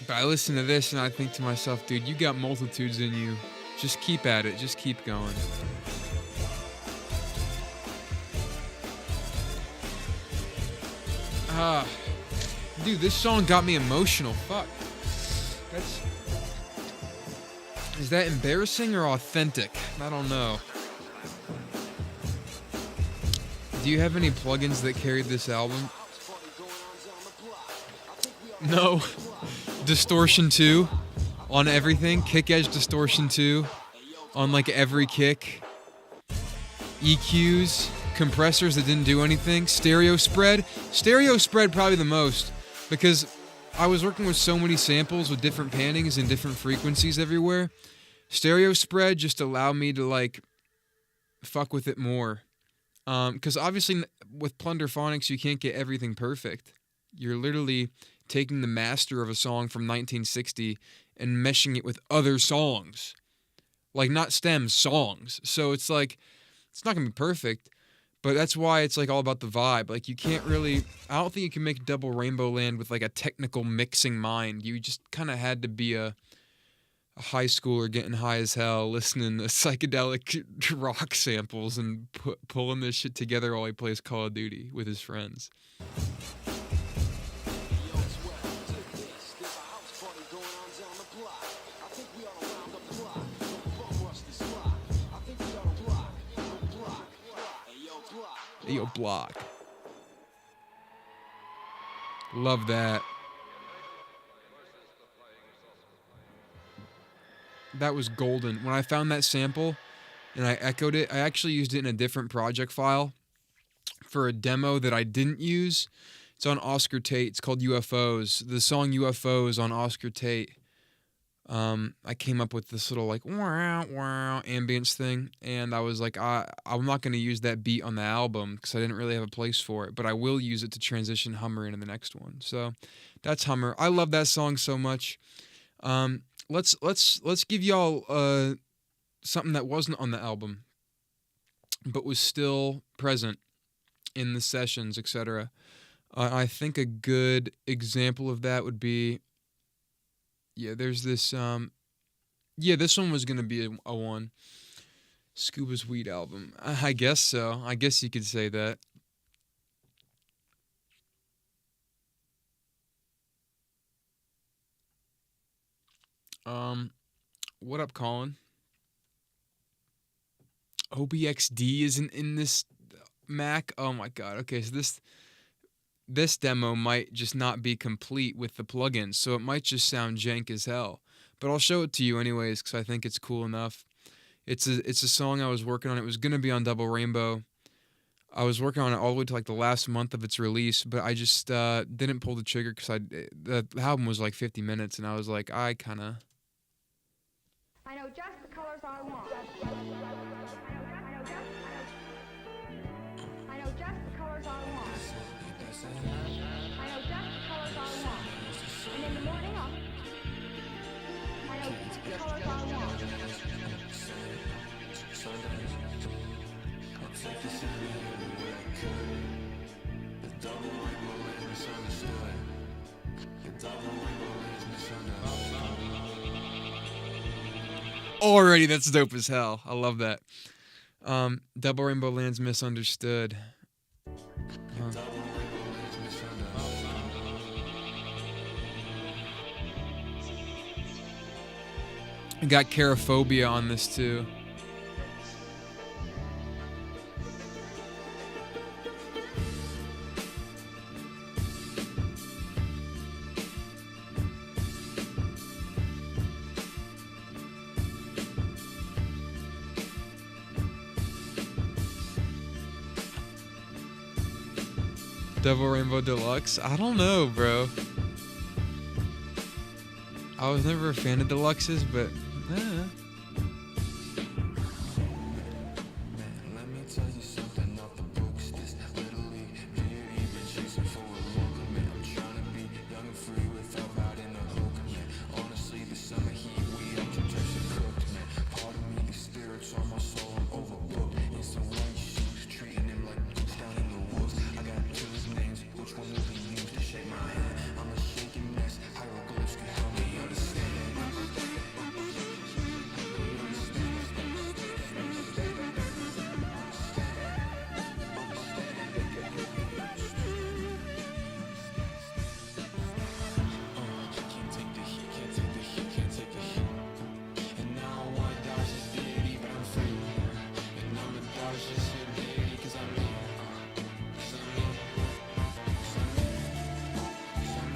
Speaker 3: But I listen to this and I think to myself, dude, you got multitudes in you. Just keep at it. Just keep going. Dude, this song got me emotional. Fuck. Is that embarrassing or authentic? I don't know. Do you have any plugins that carried this album? No. Distortion 2 on everything. Kick Edge Distortion 2 on like every kick. EQs, compressors that didn't do anything. Stereo spread probably the most, because I was working with so many samples with different pannings and different frequencies everywhere. Stereo spread just allowed me to like fuck with it more. Because obviously with Plunderphonics you can't get everything perfect. You're literally taking the master of a song from 1960 and meshing it with other songs. Like, not stems, songs. So it's like, it's not going to be perfect, but that's why it's like all about the vibe. Like, you can't really, I don't think you can make Double Rainbowland with like a technical mixing mind. You just kind of had to be a high schooler getting high as hell, listening to psychedelic rock samples and pulling this shit together while he plays Call of Duty with his friends. Yo, block. Love that. That was golden. When I found that sample and I echoed it, I actually used it in a different project file for a demo that I didn't use. It's on Oscar Tate. It's called UFOs. The song UFOs on Oscar Tate. I came up with this little like wow wow ambience thing, and I was like, I'm not going to use that beat on the album because I didn't really have a place for it, but I will use it to transition Hummer into the next one. So that's Hummer. I love that song so much. Let's give y'all something that wasn't on the album, but was still present in the sessions, etc. I think a good example of that would be, there's this, this one was going to be a one. Scuba's Weed album. I guess so. I guess you could say that. What up, Colin? OBXD isn't in this Mac. Oh my god. Okay, so this demo might just not be complete with the plugins, so it might just sound jank as hell. But I'll show it to you anyways because I think it's cool enough. It's a song I was working on. It was gonna be on Double Rainbow. I was working on it all the way to like the last month of its release, but I just didn't pull the trigger because the album was like 50 minutes, and I was like, I know just the colors I want. I know just the colors I want. I know just the colors I want. And in the morning I know just the colors I want. I'll take this in the the double rainbow is misunderstood. The double rainbow is misunderstood. Already, that's dope as hell. I love that. Double Rainbow Land's Misunderstood. I got Caraphobia on this too. Double Rainbow Deluxe? I don't know, bro. I was never a fan of deluxes, but
Speaker 5: Let me tell you something off the books. This little league beauty been chasing for a look. Man, I'm trying to be young and free without riding the hook. Man, honestly, the summer heat we up to just cooked. Man, part of me, these spirits on my soul, I'm overbooked. In some white shoes, treating him like goats down in the woods. I got two names, which one will he use to shake my hand? I'm a shaking mess, hieroglyphs can help me understand. Can't take the heat, can't take the heat, can't take the heat. And now I wanna dodge this deity, but I'm free. And I'm gonna dodge this here deity, cause I'm me. Cause I'm me. Cause I'm me. Cause I'm me. Cause I'm me.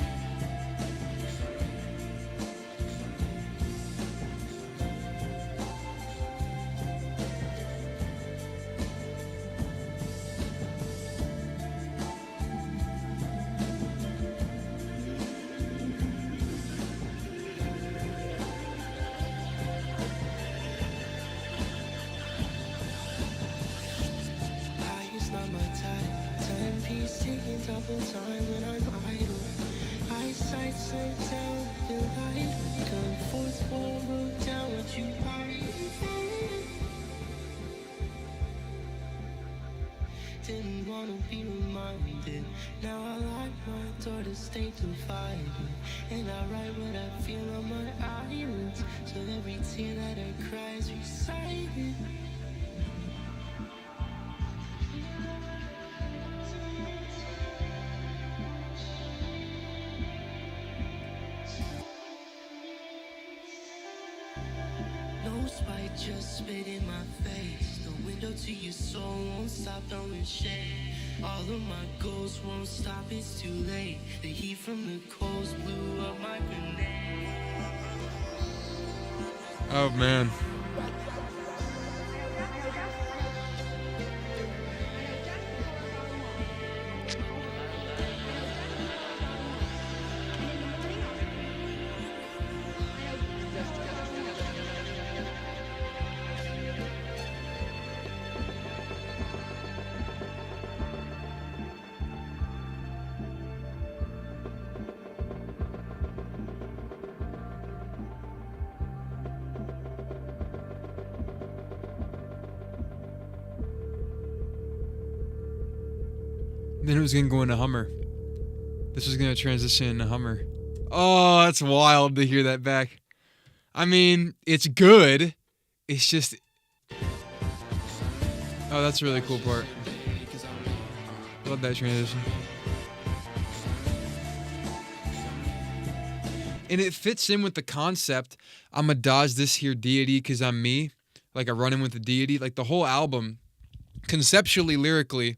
Speaker 5: It's not my time. Timepiece ticking double time when I'm idle. Eyesight sent down the light. Come forth, won't look down what you hide. Didn't wanna be reminded. Now I lock my door to stay divided. And I write what I feel on my eyelids. So every tear that I cry is recited. No spite, just spit in my face. The window to your soul won't stop throwing shade. All of my goals won't stop, it's too late. The heat from the coast blew up my grenade.
Speaker 3: oh man. Then it was gonna go into Hummer. This was gonna transition into Hummer. Oh, that's wild to hear that back. I mean, it's good. It's just. Oh, that's a really cool part. Love that transition. And it fits in with the concept. I'm gonna dodge this here deity because I'm me. Like I run in with the deity. Like the whole album, conceptually, lyrically,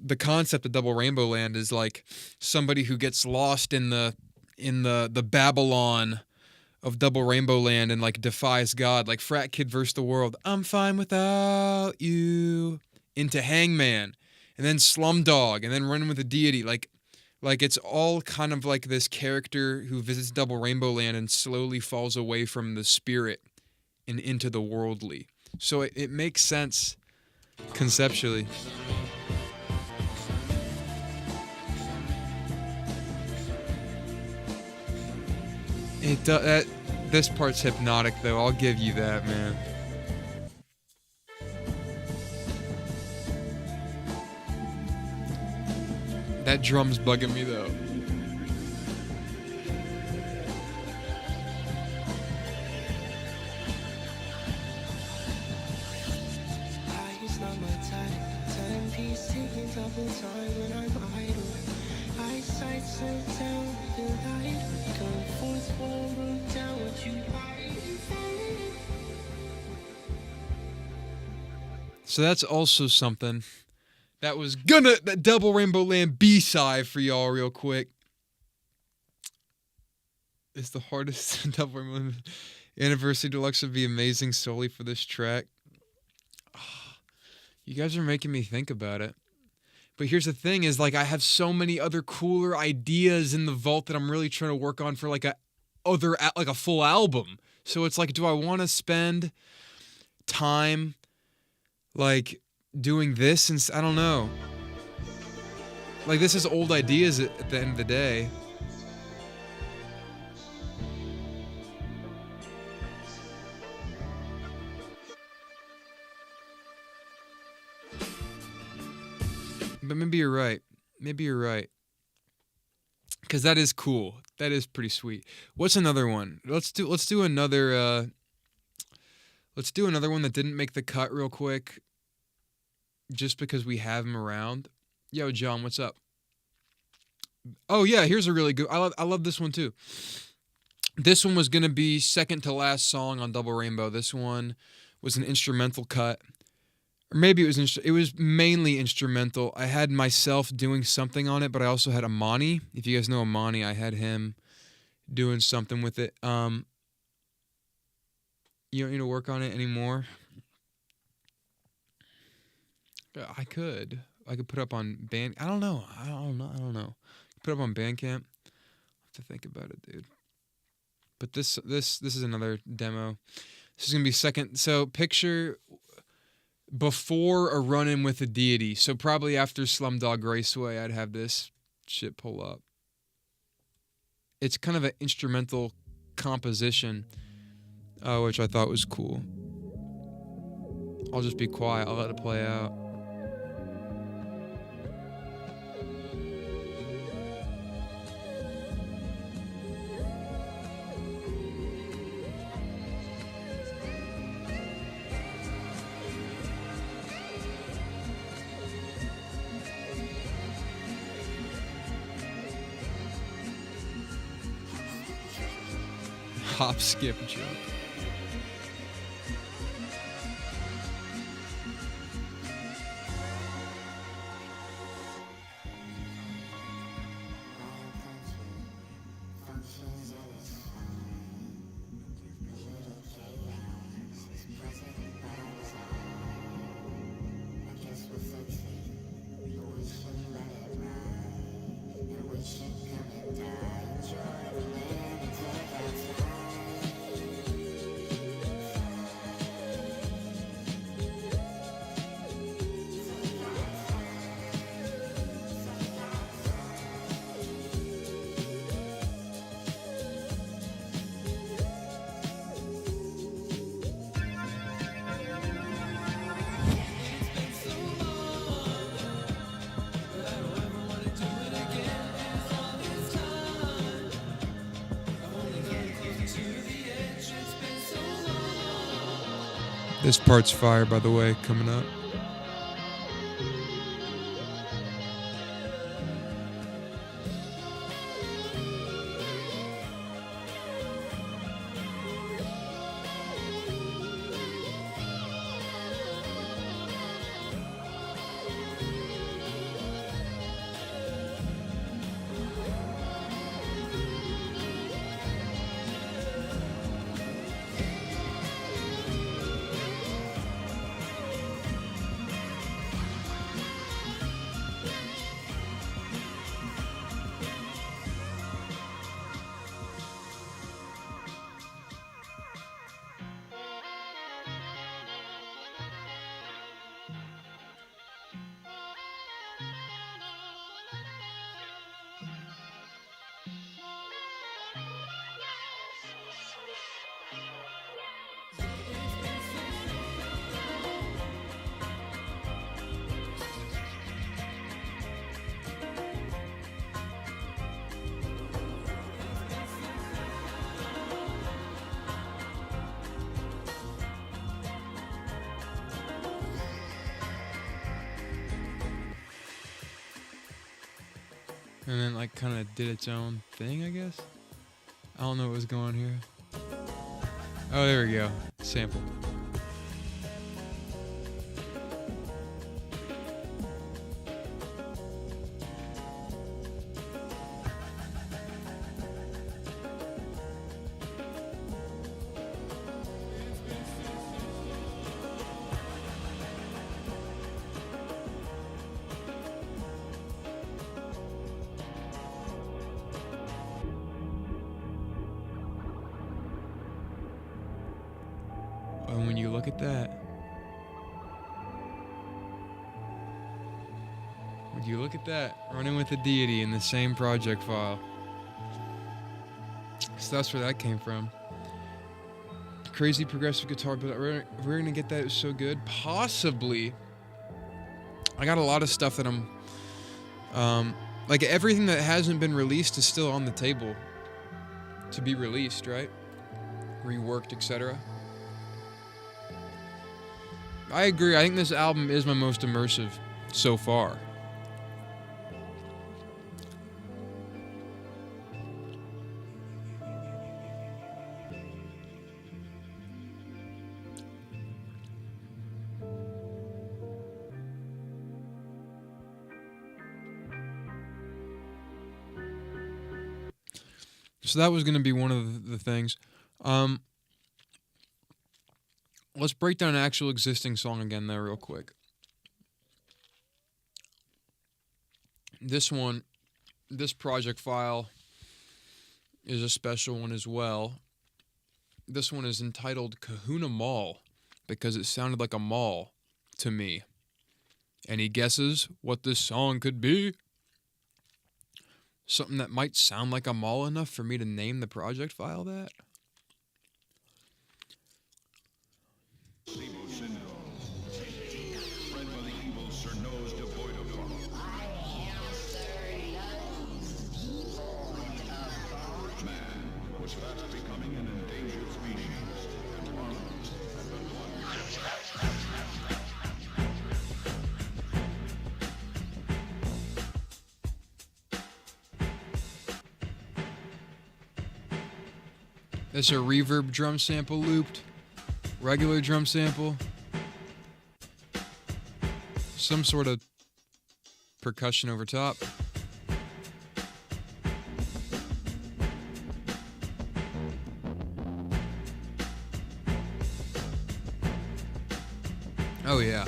Speaker 3: the concept of Double Rainbowland is like somebody who gets lost in the Babylon of Double Rainbowland and like defies God, like Frat Kid versus the World. I'm fine without you. Into Hangman, and then Slumdog, and then Running with the Deity. Like it's all kind of like this character who visits Double Rainbowland and slowly falls away from the spirit and into the worldly. So it makes sense conceptually. This part's hypnotic though. I'll give you that, man. That drum's bugging me though.
Speaker 5: It's not my time. Timepiece ticking double time when I'm idle. Eyesight sent down the light. Come forth, won't look down what you hide.
Speaker 3: So that's also something that was that Double Rainbowland B-side for y'all real quick. It's the hardest Double Rainbowland Anniversary Deluxe would be amazing solely for this track. You guys are making me think about it.
Speaker 6: But here's the thing is like I have so many other cooler ideas in the vault that I'm really trying to work on for like a full album. So it's like, do I want to spend time like doing this? And I don't know. Like this is old ideas at the end of the day. But maybe you're right. Maybe you're right. Cause that is cool. That is pretty sweet. What's another one? Let's do another one that didn't make the cut real quick. Just because we have him around. Yo, John, what's up? Oh yeah, here's a really good. I love this one too. This one was gonna be second to last song on Double Rainbow. This one was an instrumental cut. Or maybe it was mainly instrumental. I had myself doing something on it, but I also had Amani. If you guys know Amani, I had him doing something with it. You don't need to work on it anymore. I could put up on Band. I don't know. Put up on Bandcamp. I have to think about it, dude. But this is another demo. This is gonna be second. So picture before a run-in with a deity. So probably after Slumdog Raceway, I'd have this shit pull up. It's kind of an instrumental composition, which I thought was cool. I'll just be quiet. I'll let it play out. Hop, skip, jump. This part's fire, by the way, coming up. And then like kind of did its own thing, I guess. I don't know what was going on here. Oh, there we go. Sample. And when you look at that, running with the deity in the same project file. So that's where that came from. Crazy progressive guitar, but we're gonna get that. It was so good. Possibly. I got a lot of stuff that I'm, like everything that hasn't been released is still on the table to be released, right? Reworked, etc. I agree. I think this album is my most immersive so far. So that was going to be one of the things. Let's break down an actual existing song again there real quick. This one, this project file is a special one as well. This one is entitled Kahuna Mall because it sounded like a mall to me. Any guesses what this song could be? Something that might sound like a mall enough for me to name the project file that? That's a reverb drum sample looped, regular drum sample, some sort of percussion over top. Oh yeah.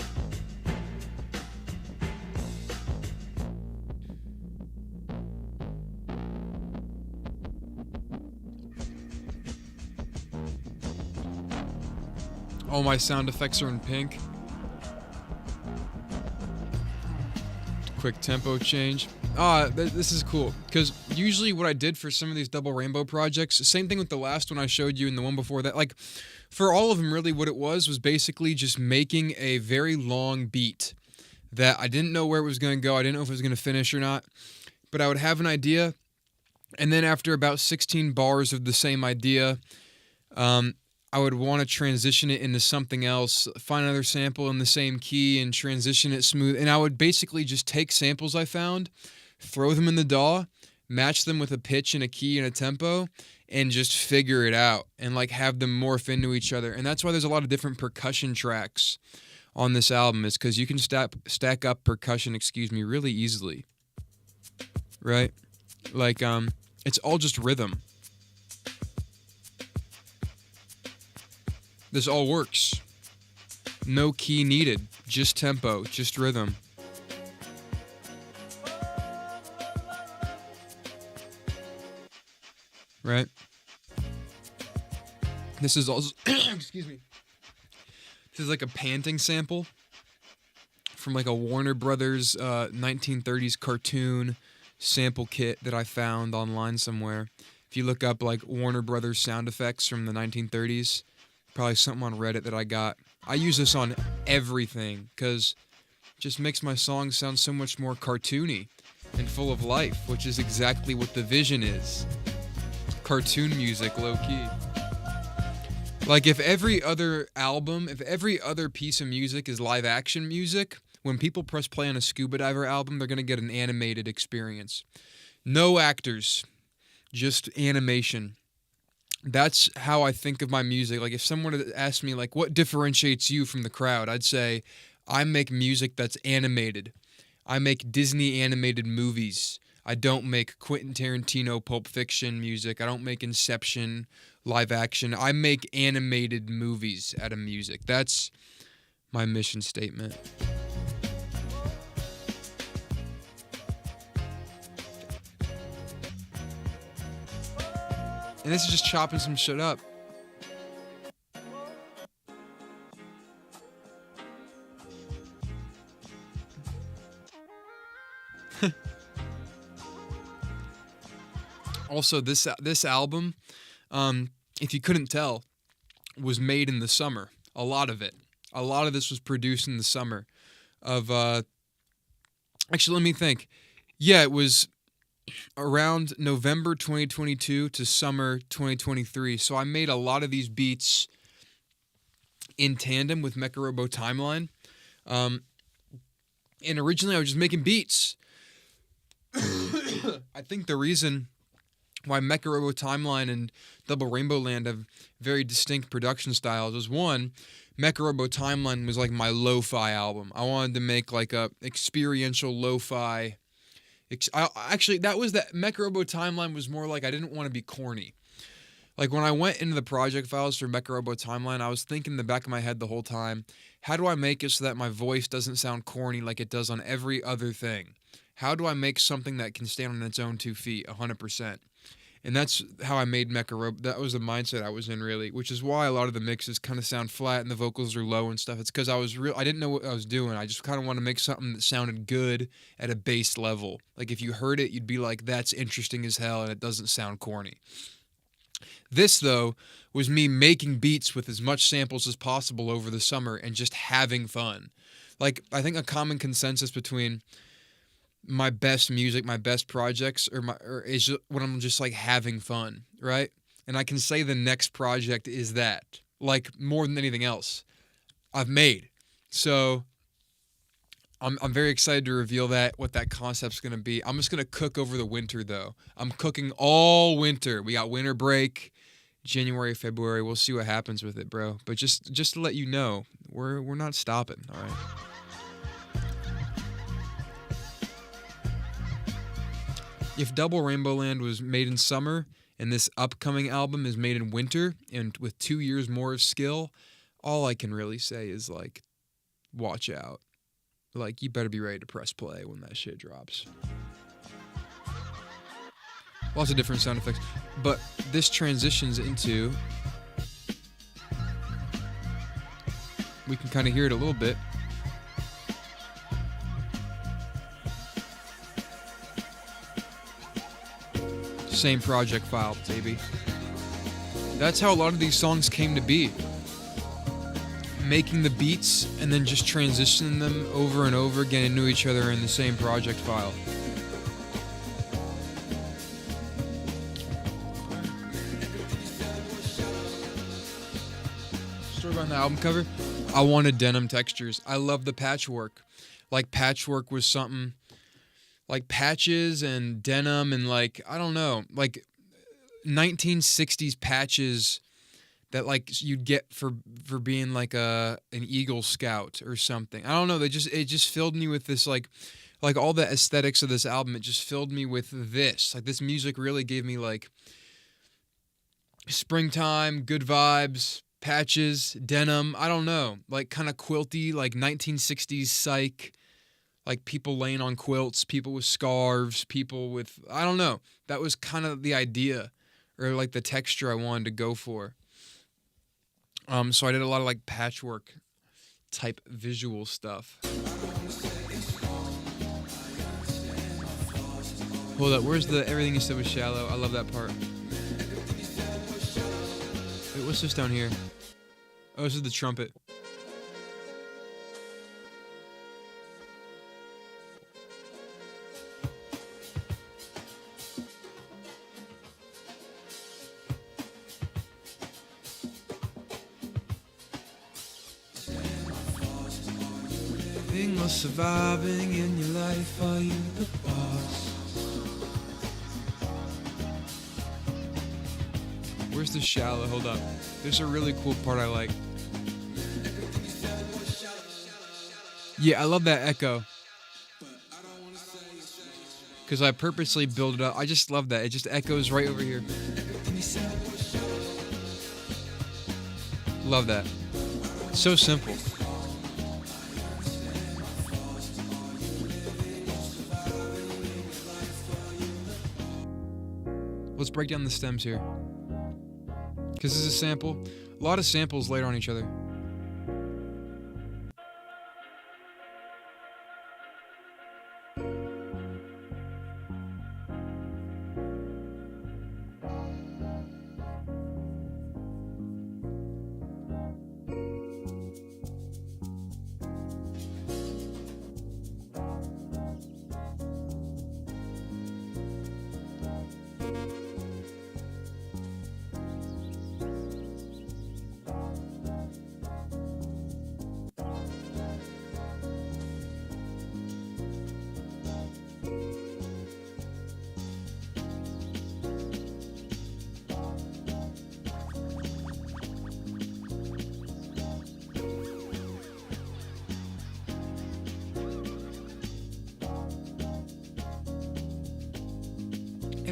Speaker 6: All my sound effects are in pink. Quick tempo change. This is cool, because usually what I did for some of these double rainbow projects, same thing with the last one I showed you and the one before that, like, for all of them really what it was basically just making a very long beat that I didn't know where it was going to go. I didn't know if it was going to finish or not, but I would have an idea, and then after about 16 bars of the same idea, I would want to transition it into something else, find another sample in the same key and transition it smooth. And I would basically just take samples I found, throw them in the DAW, match them with a pitch and a key and a tempo, and just figure it out and like have them morph into each other. And that's why there's a lot of different percussion tracks on this album, is because you can stack up percussion, really easily. Right? Like, it's all just rhythm. This all works. No key needed. Just tempo. Just rhythm. Right? This is also... excuse me. This is like a panting sample from like a Warner Brothers 1930s cartoon sample kit that I found online somewhere. If you look up like Warner Brothers sound effects from the 1930s... probably something on Reddit that I got. I use this on everything because it just makes my songs sound so much more cartoony and full of life, which is exactly what the vision is. Cartoon music, low-key. Like if every other album, if every other piece of music is live-action music, when people press play on a Scuba Diver album, they're going to get an animated experience. No actors, just animation. That's how I think of my music. Like if someone had asked me like what differentiates you from the crowd, I'd say I make music that's animated. I make Disney animated movies. I don't make Quentin Tarantino Pulp Fiction music. I don't make Inception live action. I make animated movies out of music. That's my mission statement. And this is just chopping some shit up. Also, this album, if you couldn't tell, was made in the summer. A lot of it. A lot of this was produced in the summer of actually, let me think. Yeah, it was around November 2022 to summer 2023. So I made a lot of these beats in tandem with Mecha Robo Timeline. And originally I was just making beats. I think the reason why Mecha Robo Timeline and Double Rainbowland have very distinct production styles is, one, Mecha Robo Timeline was like my lo-fi album. I wanted to make like a experiential lo-fi. Actually, that was that Mecha Robo Timeline was more like I didn't want to be corny. Like when I went into the project files for Mecha Robo Timeline, I was thinking in the back of my head the whole time, how do I make it so that my voice doesn't sound corny like it does on every other thing? How do I make something that can stand on its own 2 feet 100%? And that's how I made Mecha Robo. That was the mindset I was in, really, which is why a lot of the mixes kind of sound flat and the vocals are low and stuff. It's because I didn't know what I was doing. I just kind of want to make something that sounded good at a base level. Like if you heard it, you'd be like, that's interesting as hell, and it doesn't sound corny. This, though, was me making beats with as much samples as possible over the summer and just having fun. Like, I think a common consensus between my best music, my best projects, is when I'm just like having fun, right? And I can say the next project is that, like more than anything else I've made. So I'm very excited to reveal what that concept's gonna be. I'm just gonna cook over the winter though. I'm cooking all winter. We got winter break, January, February. We'll see what happens with it, bro. But just to let you know, we're not stopping, all right? If Double Rainbowland was made in summer and this upcoming album is made in winter and with 2 years more of skill, all I can really say is like, watch out. Like, you better be ready to press play when that shit drops. Lots of different sound effects. But this transitions into... We can kind of hear it a little bit. Same project file, baby. That's how a lot of these songs came to be. Making the beats and then just transitioning them over and over again into each other in the same project file. Story behind the album cover. I wanted denim textures. I love the patchwork. Like patchwork was something like patches and denim and like, I don't know, like 1960s patches that like you'd get for being like an Eagle Scout or something. I don't know. It just filled me with this like all the aesthetics of this album. It just filled me with this. Like this music really gave me like springtime, good vibes, patches, denim. I don't know, like kind of quilty, like 1960s psych. Like people laying on quilts, people with scarves, people with, I don't know. That was kind of the idea or like the texture I wanted to go for. So I did a lot of like patchwork type visual stuff. Hold up, where's the everything you said was shallow? I love that part. Wait, what's this down here? Oh, this is the trumpet. Or surviving in your life, are you the boss? Where's the shallow? Hold up. There's a really cool part I like. Yeah, I love that echo. Because I purposely build it up. I just love that. It just echoes right over here. Love that. So simple. Let's break down the stems here. Because this is a sample. A lot of samples laid on each other.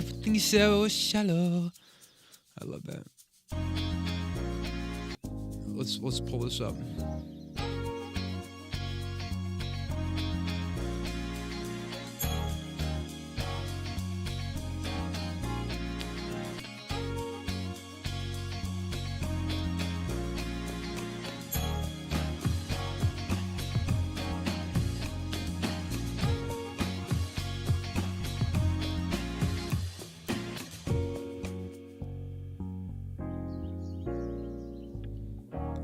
Speaker 6: Everything's so shallow. I love that. Let's pull this up.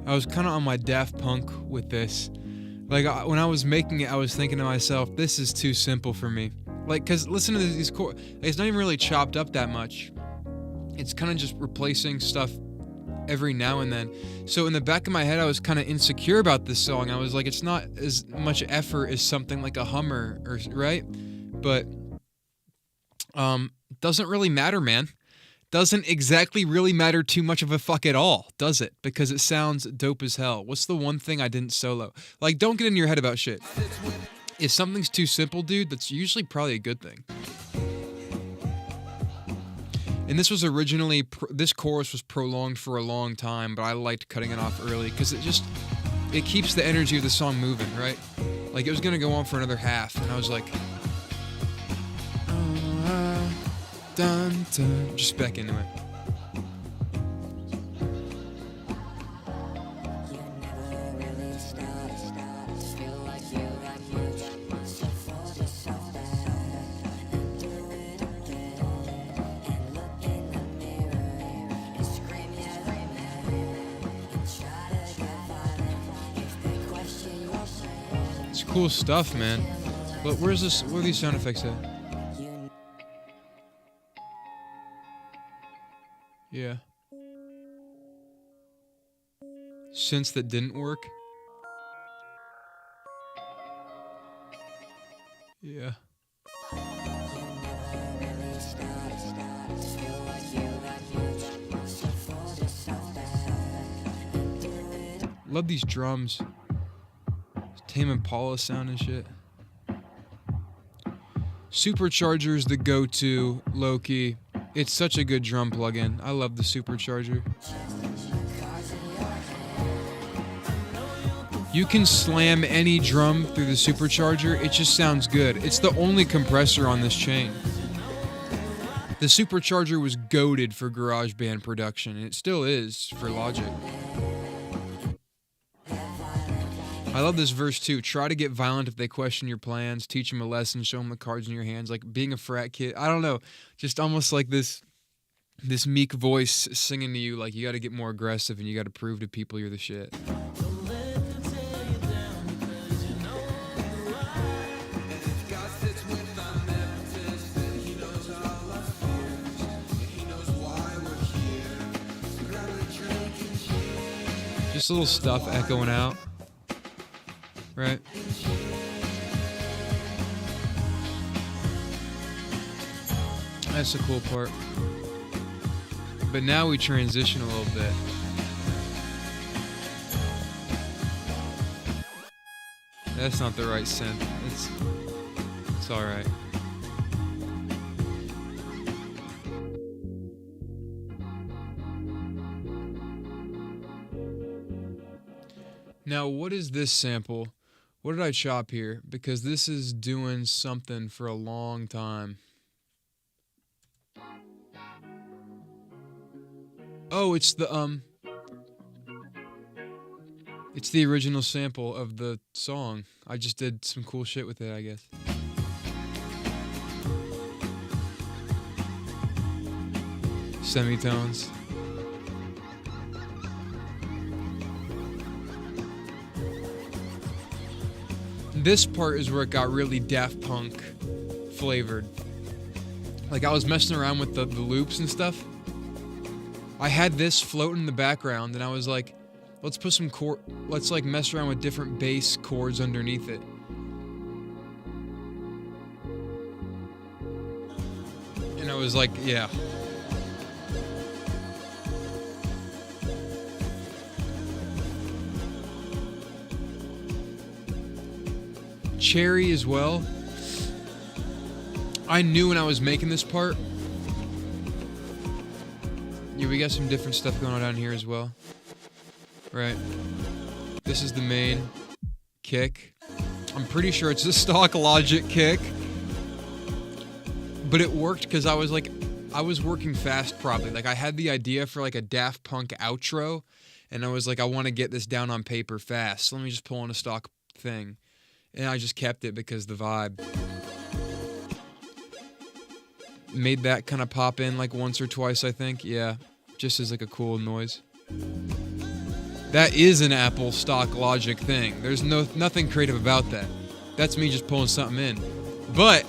Speaker 6: I was kind of on my Daft Punk with this. Like, when I was making it, I was thinking to myself, this is too simple for me. Like, because listen to these chords. It's not even really chopped up that much. It's kind of just replacing stuff every now and then. So in the back of my head, I was kind of insecure about this song. I was like, it's not as much effort as something like a Hummer, right? But doesn't really matter, man. Doesn't exactly really matter too much of a fuck at all, does it? Because it sounds dope as hell. What's the one thing I didn't solo? Like, don't get in your head about shit. If something's too simple, dude, that's usually probably a good thing. And this was originally, this chorus was prolonged for a long time, but I liked cutting it off early because it keeps the energy of the song moving, right? Like, it was going to go on for another half, and I was like, dun, dun, just back into it. It's cool stuff, man. But where are these sound effects at? Yeah. Synths that didn't work? Yeah. Love these drums. Tame Impala sound and shit. Supercharger's the go-to, low-key. It's such a good drum plugin. I love the Supercharger. You can slam any drum through the Supercharger, it just sounds good. It's the only compressor on this chain. The Supercharger was goated for GarageBand production, and it still is for Logic. I love this verse too. Try to get violent if they question your plans. Teach them a lesson. Show them the cards in your hands. Like being a frat kid. I don't know. Just almost like this meek voice singing to you. Like you got to get more aggressive and you got to prove to people you're the shit. Just little stuff echoing out. Right. That's the cool part. But now we transition a little bit. That's not the right synth. It's all right. Now, what is this sample? What did I chop here? Because this is doing something for a long time. Oh, it's the original sample of the song. I just did some cool shit with it, I guess. Semitones. This part is where it got really Daft Punk flavored. Like I was messing around with the loops and stuff. I had this floating in the background and I was like, let's put some let's like mess around with different bass chords underneath it. And I was like, yeah. Cherry as well. I knew when I was making this part Yeah, we got some different stuff going on down here as well. Right. This is the main kick. I'm pretty sure it's a stock Logic kick. But it worked because I was working fast probably. Like I had the idea for like a Daft Punk outro, and I was like, I want to get this down on paper fast. So let me just pull on a stock thing. And I just kept it because the vibe. Made that kind of pop in like once or twice, I think. Yeah, just as like a cool noise. That is an Apple stock Logic thing. There's nothing creative about that. That's me just pulling something in. But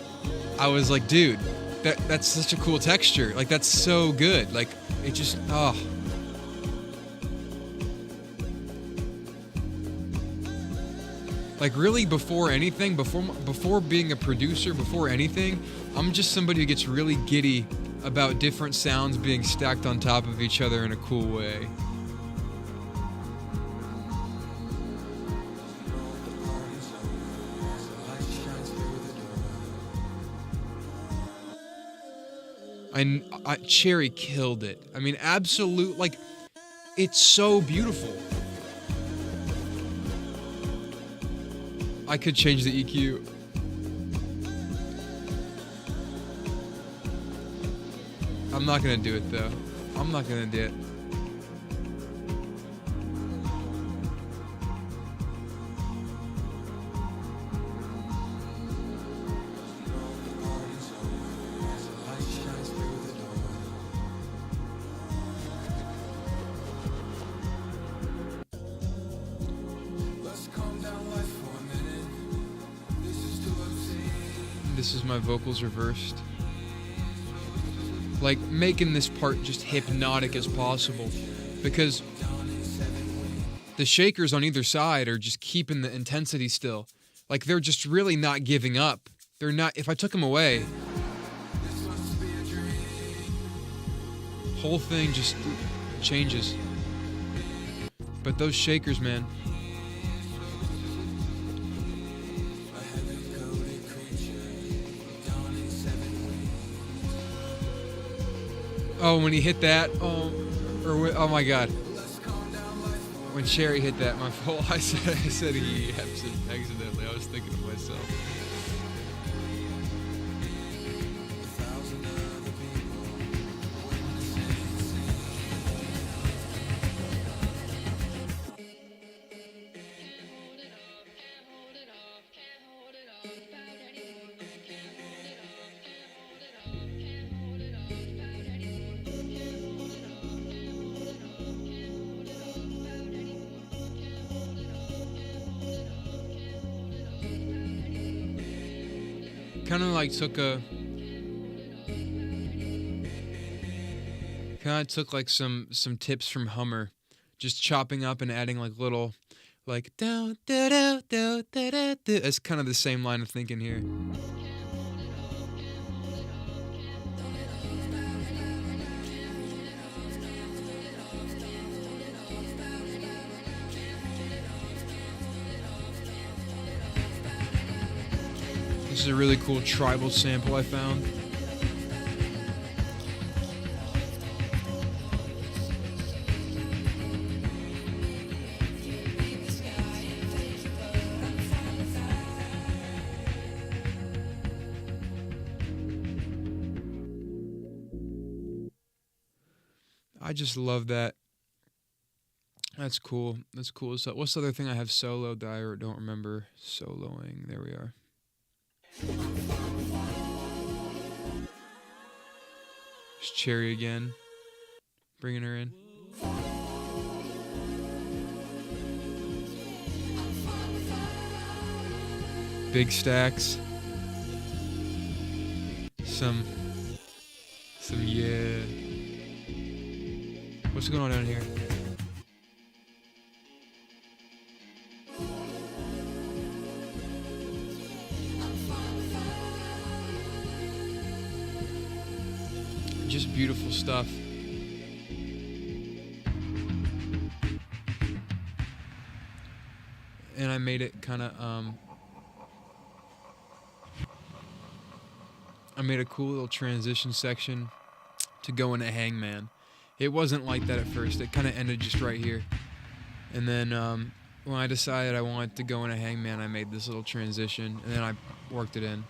Speaker 6: I was like, dude, that's such a cool texture. Like that's so good. Like it just Like really before anything, before being a producer, before anything, I'm just somebody who gets really giddy about different sounds being stacked on top of each other in a cool way. Cherry killed it. I mean, absolute, like, it's so beautiful. I could change the EQ. I'm not gonna do it though. I'm not gonna do it. This is my vocals reversed. Like making this part just hypnotic as possible, because the shakers on either side are just keeping the intensity still. Like they're just really not giving up. They're not, if I took them away, whole thing just changes. But those shakers, man. Oh, when he hit that, oh my God. When Cherry hit that, my fault. I said he accidentally. I was thinking of myself. Kind of like took like some tips from Hummer, just chopping up and adding like little, like do do do do do do. It's kind of the same line of thinking here. This is a really cool tribal sample I found. I just love that. That's cool. That's cool. So what's the other thing I have soloed that I don't remember soloing? There we are. There's Cherry again, bringing her in. Big stacks. Some yeah. What's going on down here? Just beautiful stuff. And I made it kind of, I made a cool little transition section to go into Hangman. It wasn't like that at first. It kind of ended just right here. And then when I decided I wanted to go into Hangman, I made this little transition, and then I worked it in.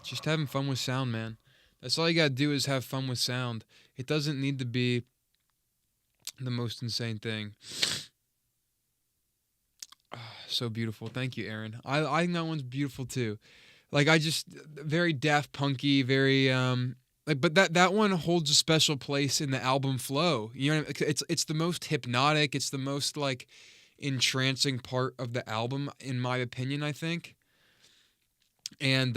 Speaker 6: Just having fun with sound, man. That's all you gotta do is have fun with sound. It doesn't need to be the most insane thing. So beautiful. Thank you, Aaron. I think that one's beautiful too. Like I just very Daft Punky, very like, but that one holds a special place in the album flow. You know, it's the most hypnotic. It's the most like entrancing part of the album, in my opinion. I think, and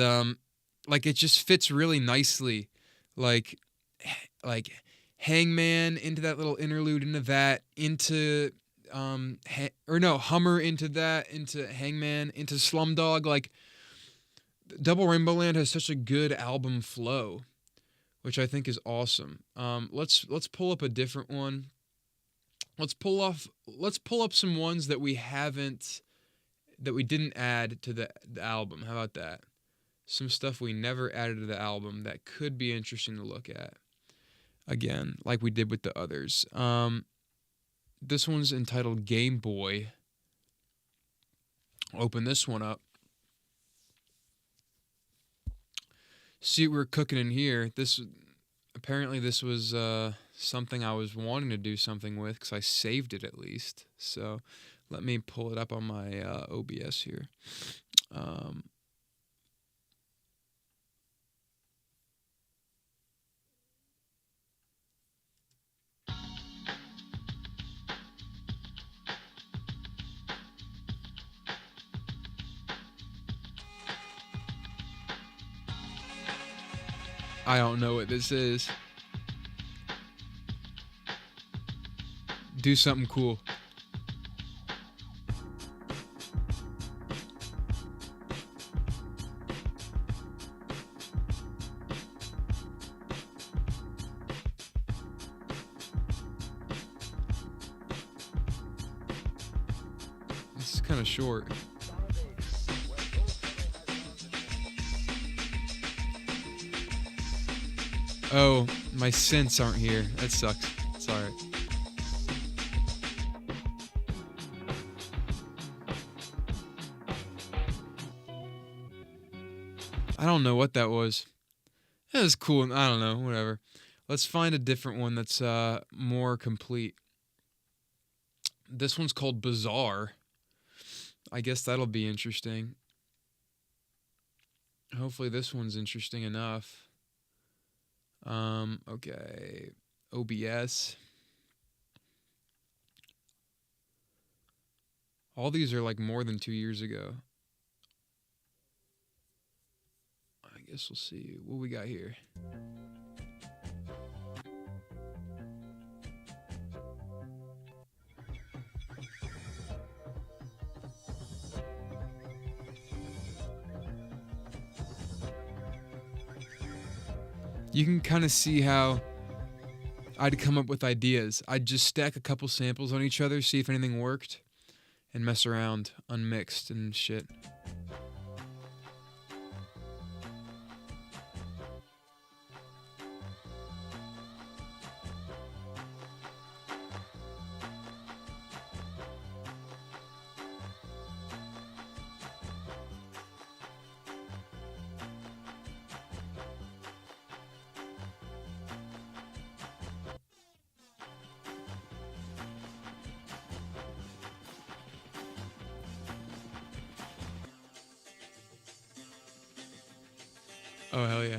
Speaker 6: like it just fits really nicely, like Hangman into that little interlude, into that, into Hummer into that, into Hangman, into Slumdog. Like Double Rainbowland has such a good album flow, which I think is awesome. Let's pull up a different one. Let's pull up some ones that we didn't add to the album. How about that? Some stuff we never added to the album that could be interesting to look at. Again, like we did with the others. This one's entitled Game Boy. Open this one up. See what we're cooking in here. Apparently this was something I was wanting to do something with, because I saved it at least. So let me pull it up on my OBS here. I don't know what this is. Do something cool. This is kind of short. Oh, my synths aren't here. That sucks. It's alright. I don't know what that was. That was cool. I don't know. Whatever. Let's find a different one that's more complete. This one's called Bizarre. I guess that'll be interesting. Hopefully this one's interesting enough. Okay. OBS. All these are like more than 2 years ago. I guess we'll see what we got here. You can kind of see how I'd come up with ideas. I'd just stack a couple samples on each other, see if anything worked, and mess around unmixed and shit. Oh, hell yeah.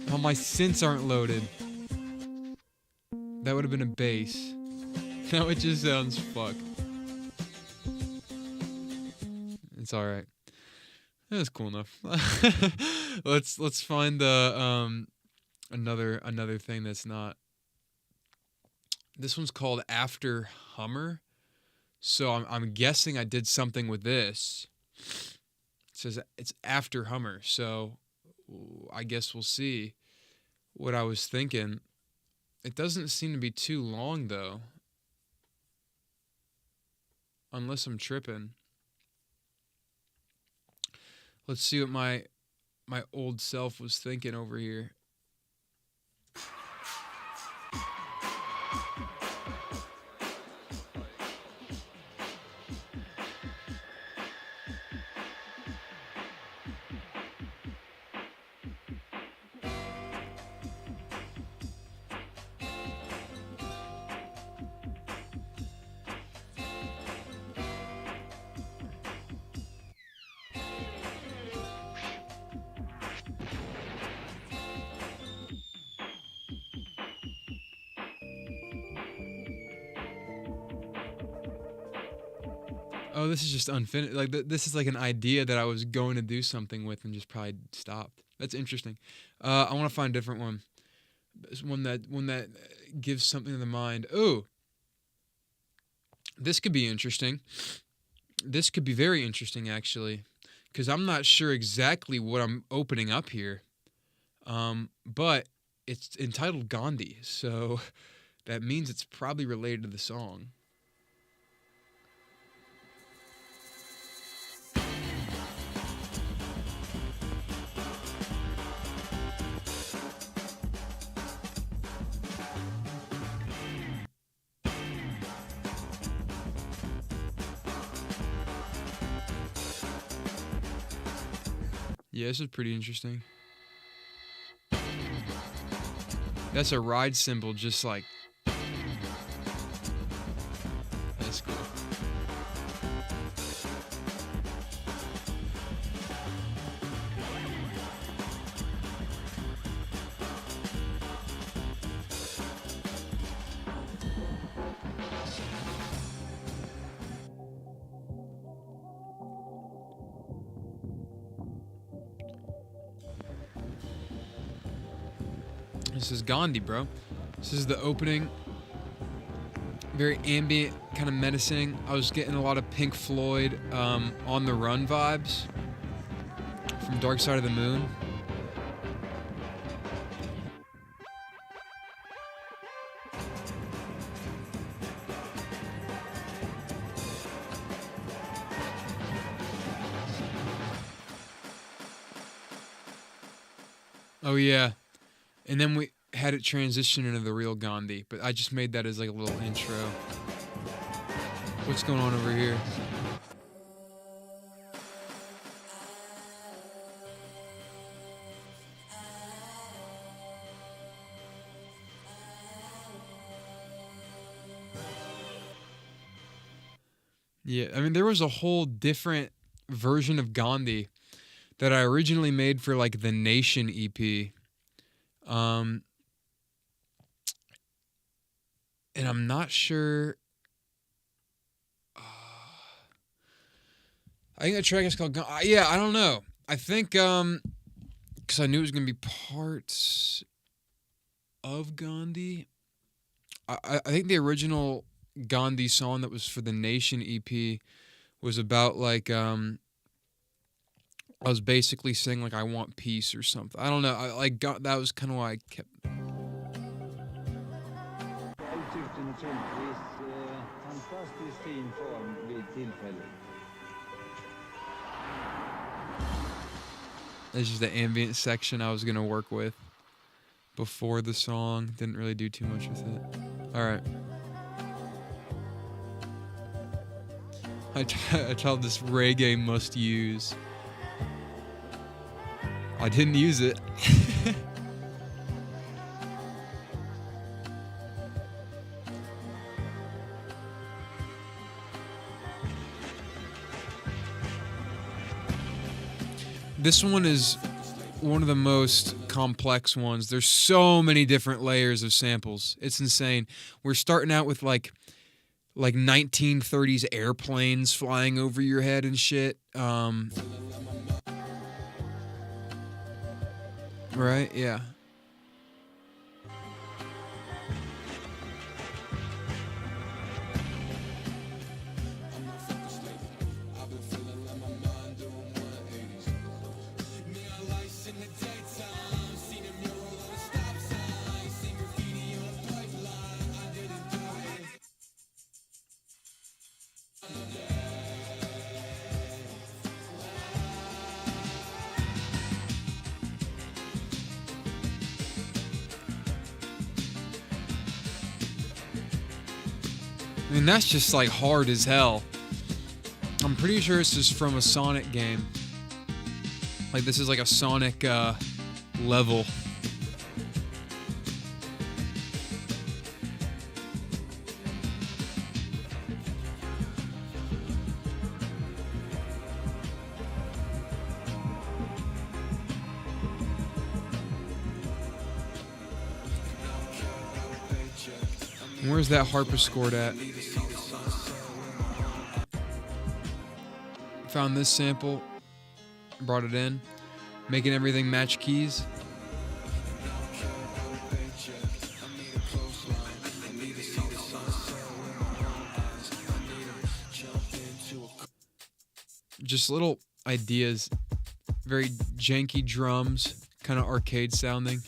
Speaker 6: Oh, my synths aren't loaded. That would have been a bass. Now it just sounds fucked. It's alright. That's cool enough. Let's find the another thing that's not. This one's called After Hummer. So I'm guessing I did something with this. It says it's After Hummer, so I guess we'll see what I was thinking. It doesn't seem to be too long, though. Unless I'm tripping. Let's see what my old self was thinking over here. Oh, this is just unfinished. Like this is like an idea that I was going to do something with and just probably stopped. That's interesting. I want to find a different one. One that gives something to the mind. Ooh, this could be interesting. This could be very interesting actually, because I'm not sure exactly what I'm opening up here. But it's entitled Gandhi, so that means it's probably related to the song. Yeah, this is pretty interesting. That's a ride cymbal, just like. That's cool. This is Gandhi, bro. This is the opening. Very ambient, kind of menacing. I was getting a lot of Pink Floyd On the Run vibes from Dark Side of the Moon. Oh yeah. And then we had it transition into the real Gandhi, but I just made that as like a little intro. What's going on over here? Yeah, I mean, there was a whole different version of Gandhi that I originally made for like the Nation EP. And I'm not sure. I think the track is called. Yeah, I don't know. I think because I knew it was gonna be parts of Gandhi. I think the original Gandhi song that was for the Nation EP was about like I was basically saying like I want peace or something. I don't know. That was kind of why I kept.
Speaker 7: Fantastiskt fin form vid tillfället.
Speaker 6: This is the ambient section I was gonna work with before the song. Didn't really do too much with it. All right. I told this reggae must use. I didn't use it. This one is one of the most complex ones. There's so many different layers of samples. It's insane. We're starting out with like 1930s airplanes flying over your head and shit. Right? Yeah. I mean, that's just like hard as hell. I'm pretty sure this is from a Sonic game. Like, this is like a Sonic level. Where's that harpsichord at? Found this sample, brought it in, making everything match keys. Just little ideas, very janky drums, kind of arcade sounding.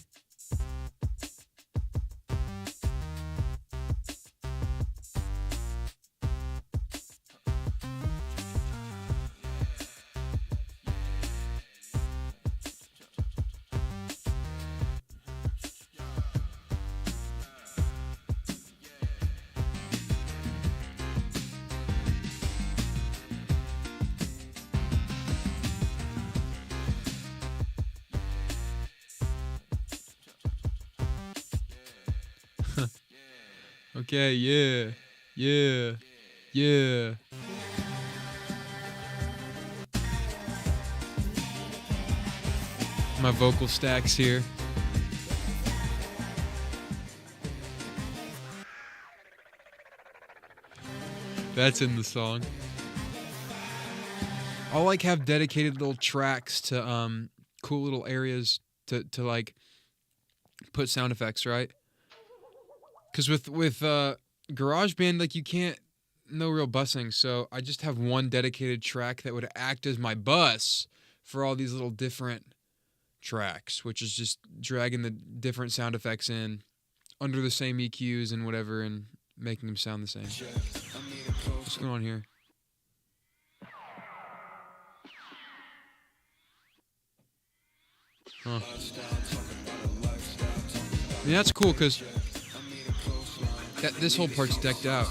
Speaker 6: Okay, yeah. My vocal stacks here. That's in the song. I'll like have dedicated little tracks to cool little areas to like put sound effects, right? Because with GarageBand, like, you can't, no real bussing, so I just have one dedicated track that would act as my bus for all these little different tracks, which is just dragging the different sound effects in under the same EQs and whatever and making them sound the same. What's going on here? Huh. I mean, that's cool because this whole part's decked out.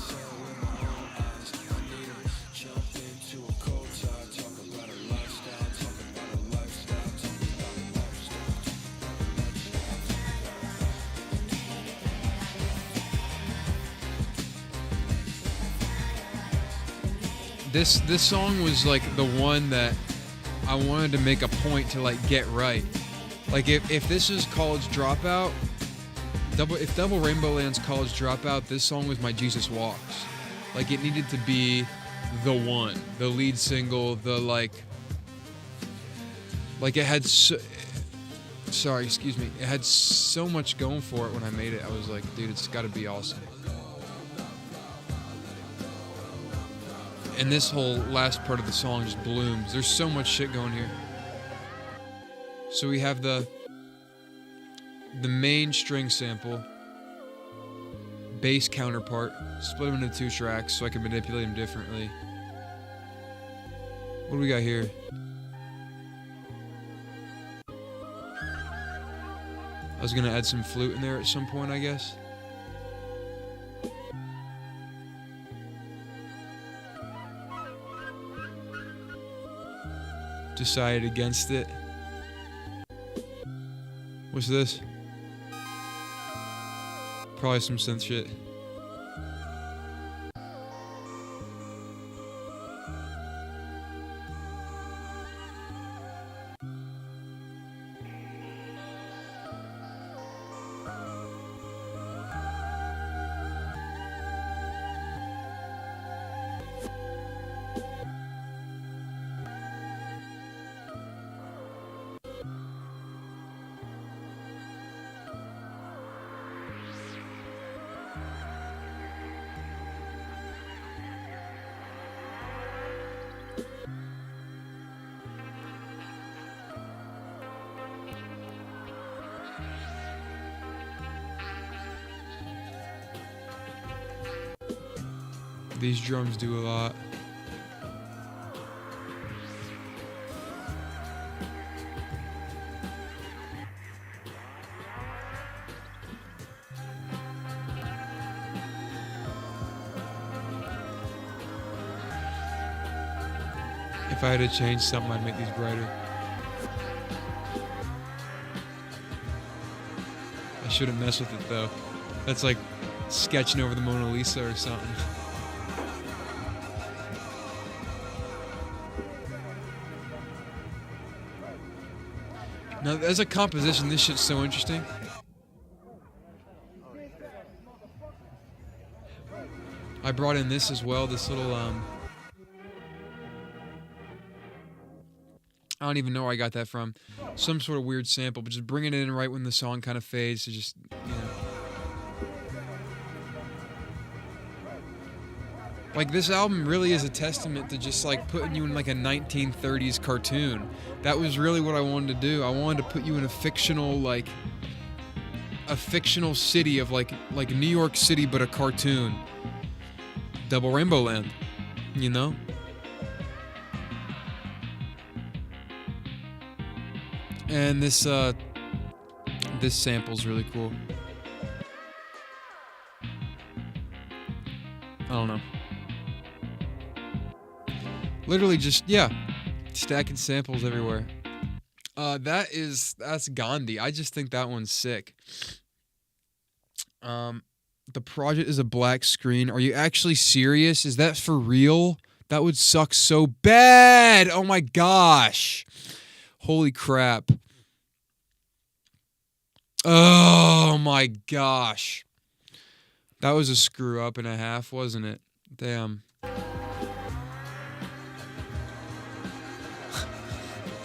Speaker 6: This song was like the one that I wanted to make a point to like get right. Like if this is College Dropout, if Double Rainbowland's College Dropout, this song was my Jesus Walks. Like, it needed to be the one, the lead single, the like it had it had so much going for it when I made it. I was like, dude, it's got to be awesome. And this whole last part of the song just blooms. There's so much shit going here. So we have the main string sample, bass counterpart, split them into 2 tracks so I can manipulate them differently. What do we got here? I was gonna add some flute in there at some point, I guess. Decided against it. What's this? Probably some synth shit. These drums do a lot. If I had to change something, I'd make these brighter. I shouldn't mess with it though. That's like sketching over the Mona Lisa or something. Now, as a composition, this shit's so interesting. I brought in this as well, this little, I don't even know where I got that from. Some sort of weird sample, but just bringing it in right when the song kind of fades to just, you know. Like, this album really is a testament to just, like, putting you in, like, a 1930s cartoon. That was really what I wanted to do. I wanted to put you in a fictional, like, a fictional city of, like New York City, but a cartoon. Double Rainbowland, you know? And this sample's really cool. I don't know. Literally just, yeah, stacking samples everywhere. That's Gandhi. I just think that one's sick. The project is a black screen. Are you actually serious? Is that for real? That would suck so bad. Oh my gosh. Holy crap. Oh my gosh. That was a screw up and a half, wasn't it? Damn.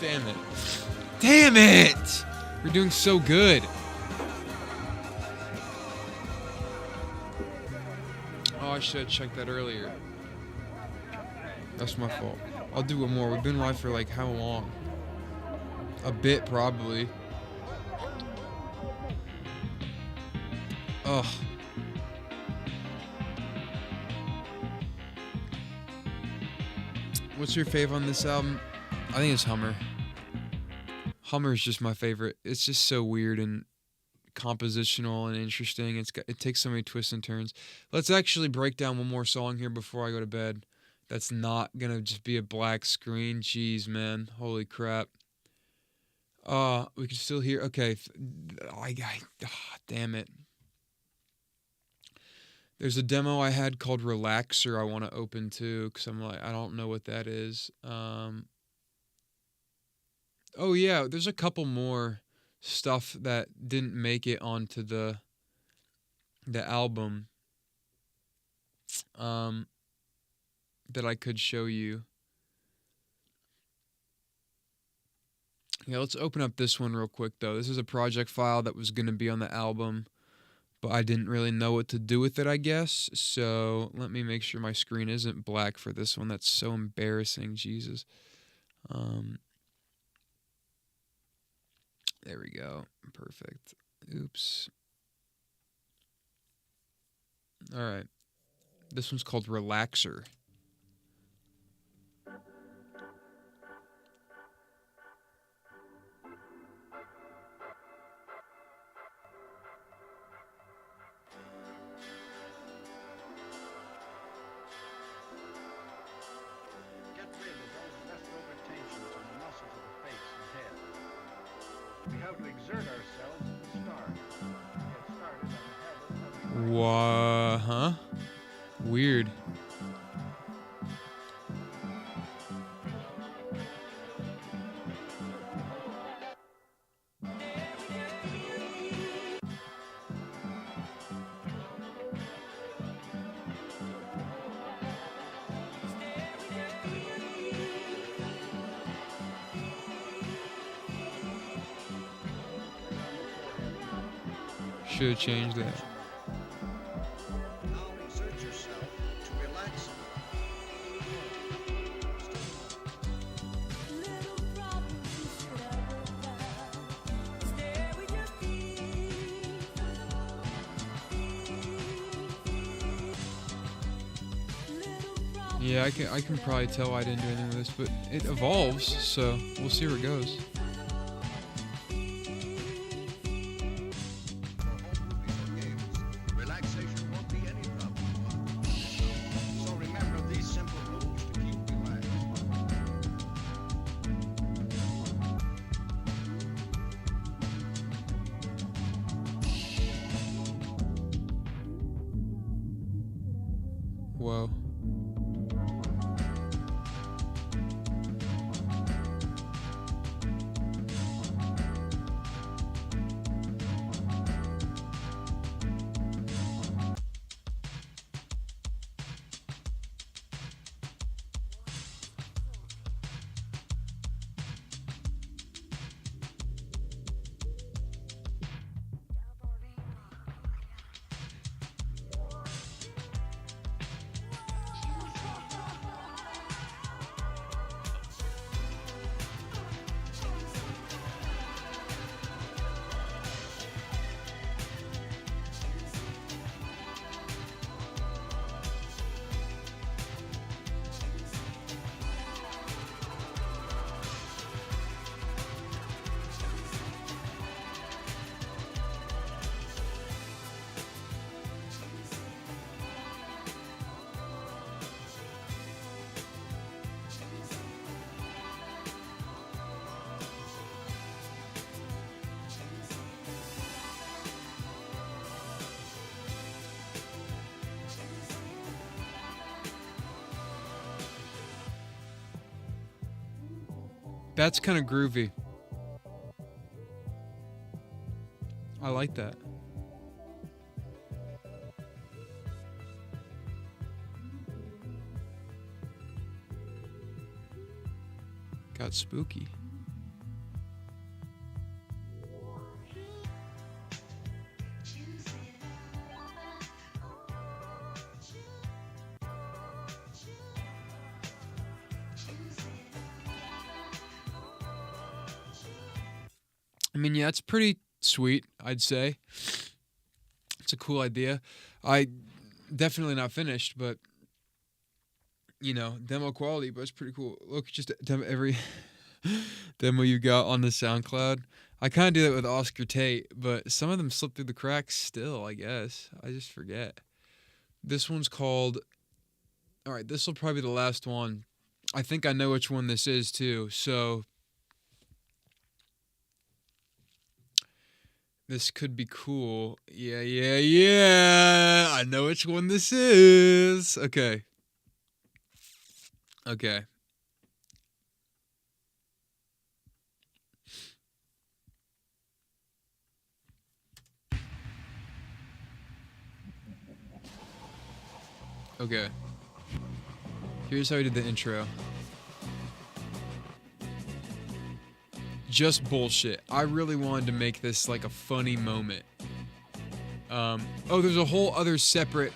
Speaker 6: Damn it. Damn it! We're doing so good. Oh, I should have checked that earlier. That's my fault. I'll do one more. We've been live for like how long? A bit, probably. Ugh. What's your fave on this album? I think it's Hummer. Hummer is just my favorite. It's just so weird and compositional and interesting. It takes so many twists and turns. Let's actually break down one more song here before I go to bed. That's not gonna just be a black screen. Jeez, man. Holy crap. We can still hear. Okay. Damn it. There's a demo I had called Relaxer I want to open too, because I'm like, I don't know what that is. Oh yeah, there's a couple more stuff that didn't make it onto the album that I could show you. Yeah, let's open up this one real quick though. This is a project file that was going to be on the album, but I didn't really know what to do with it, I guess. So let me make sure my screen isn't black for this one. That's so embarrassing, Jesus. There we go. Perfect. Oops. All right. This one's called Relaxer.
Speaker 7: Get rid of those leftover tensions in the muscles of the face and head. We have to exert ourselves at the start. Get started on the habit of
Speaker 6: Huh? Weird. Should have changed that.
Speaker 7: now exert yourself to relax.
Speaker 6: Yeah, I can probably tell I didn't do anything with this, but it evolves, so we'll see where it goes.
Speaker 7: Relaxation won't be any problem. So remember these simple rules to keep relaxed.
Speaker 6: Whoa. That's kind of groovy. I like that. Got spooky. I mean, yeah, it's pretty sweet, I'd say. It's a cool idea. I definitely not finished, but you know, demo quality, but it's pretty cool. Look, just every demo you got on the SoundCloud. I kind of do that with Oscar Tate, but some of them slip through the cracks still, I guess. I just forget. This one's called... All right, this will probably be the last one. I think I know which one this is, too, so... This could be cool. Yeah. I know which one this is. Okay. Okay. Okay. Here's how we did the intro. Just bullshit. I really wanted to make this like a funny moment. Oh, there's a whole other separate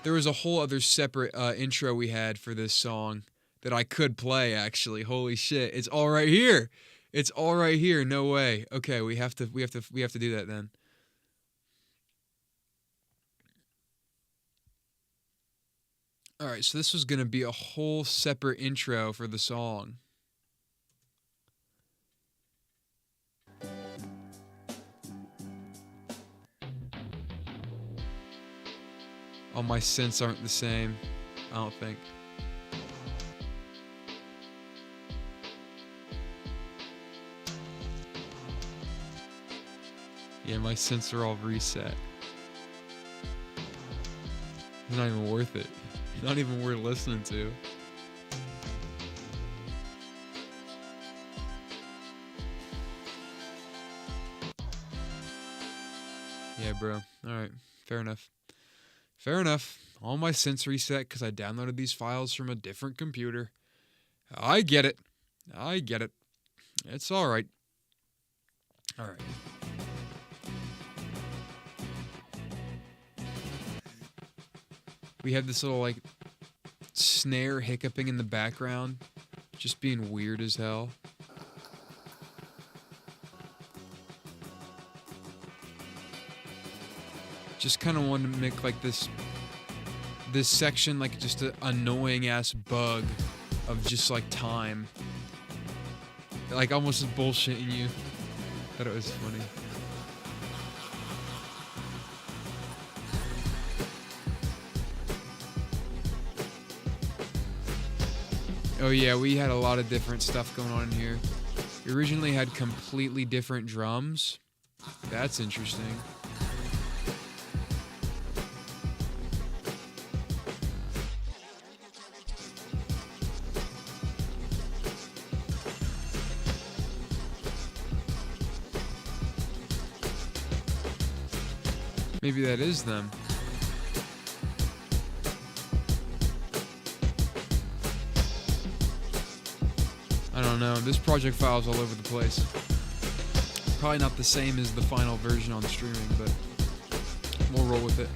Speaker 6: intro we had for this song that I could play actually. Holy shit. It's all right here. It's all right here. No way. Okay, we have to do that then. All right, so this was going to be a whole separate intro for the song. All my synths aren't the same, I don't think. Yeah, my synths are all reset. It's not even worth it. It's not even worth listening to. Yeah, bro. Alright, fair enough. Fair enough. All my synths reset because I downloaded these files from a different computer. I get it. It's alright. Alright. We have this little, like, snare hiccuping in the background. Just being weird as hell. Just kind of wanted to make like this section like just an annoying ass bug of just like time, like almost bullshitting you. Thought it was funny. Oh yeah, we had a lot of different stuff going on in here. We originally had completely different drums. That's interesting. Maybe that is them. I don't know. This project file is all over the place. Probably not the same as the final version on streaming, but we'll roll with it.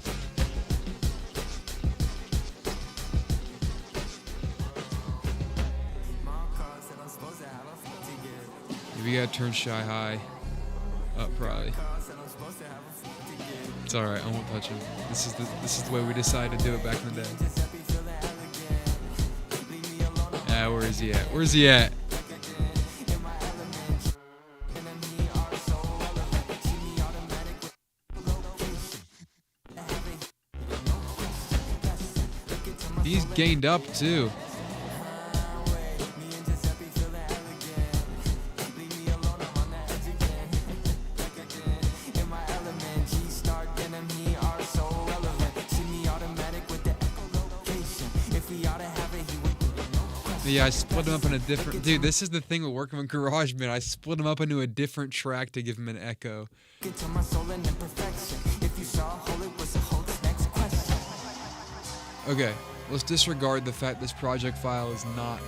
Speaker 6: We gotta turn Shy High up, probably. It's all right. I won't touch him. This is the way we decided to do it back in the day. Ah, where is he at? Where's he at? He's gained up too. Yeah, I split him up in a different... Dude, this is the thing with working with GarageBand. I split him up into a different track to give him an echo. Okay, let's disregard the fact this project file is not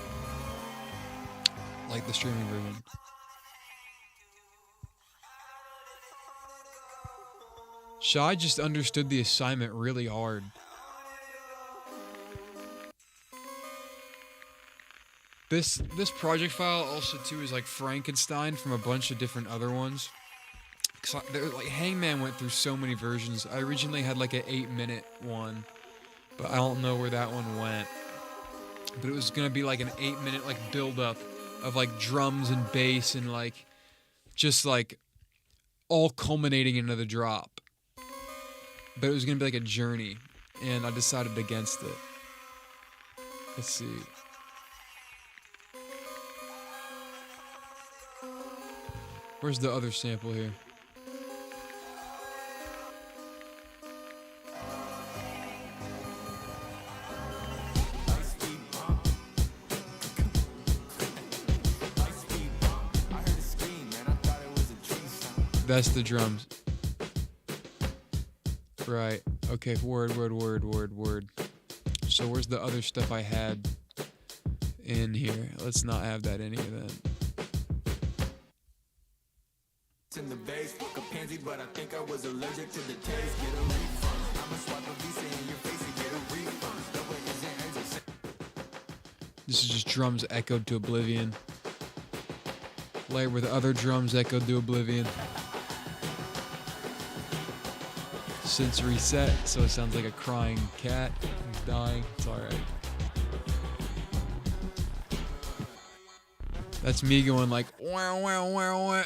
Speaker 6: like the streaming version. Shy just understood the assignment really hard. This project file also too is like Frankenstein from a bunch of different other ones. Cause like Hangman went through so many versions. I originally had like an 8-minute one, but I don't know where that one went. But it was gonna be like an 8-minute like build up of like drums and bass and like just like all culminating into the drop. But it was gonna be like a journey, and I decided against it. Let's see. Where's the other sample here? That's the drums. Right. Okay, word. So where's the other stuff I had in here? Let's not have that in here then.
Speaker 5: In the base, a pansy, but I think I was allergic to the taste. Get a refund. I'ma swipe a visa in your face and get a refund. No way is it.
Speaker 6: This is just drums echoed to oblivion. Layered with other drums echoed to oblivion. Since reset, so it sounds like a crying cat who's dying. It's alright. That's me going like wow wow wow wow.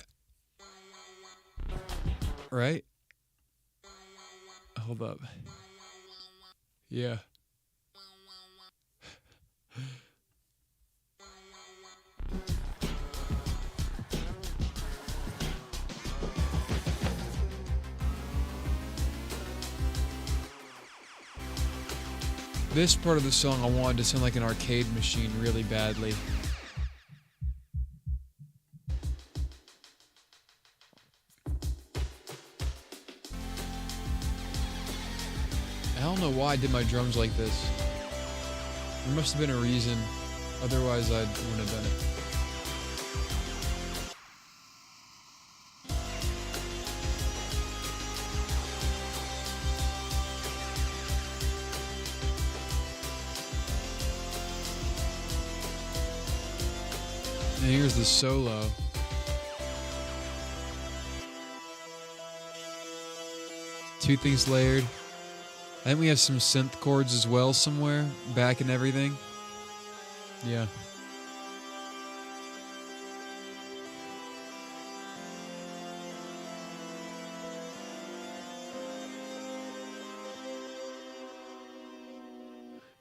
Speaker 6: Right? Hold up. Yeah. This part of the song I wanted to sound like an arcade machine really badly. I don't know why I did my drums like this. There must have been a reason. Otherwise, I wouldn't have done it. And here's the solo. Two things layered. I think we have some synth chords as well somewhere, back and everything. Yeah.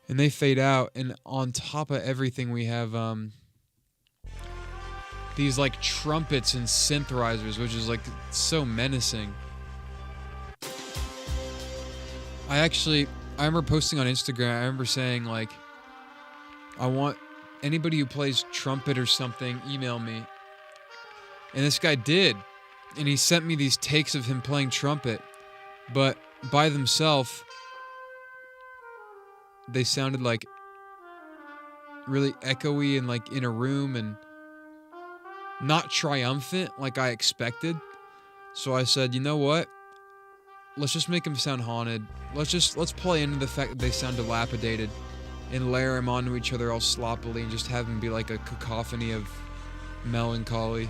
Speaker 6: And they fade out, and on top of everything we have these like trumpets and synthesizers, which is like so menacing. I remember posting on Instagram, I remember saying like, I want anybody who plays trumpet or something, email me. And this guy did. And he sent me these takes of him playing trumpet. But by themselves, they sounded like really echoey and like in a room and not triumphant like I expected. So I said, you know what? Let's just make them sound haunted. Let's play into the fact that they sound dilapidated and layer them onto each other all sloppily and just have them be like a cacophony of melancholy.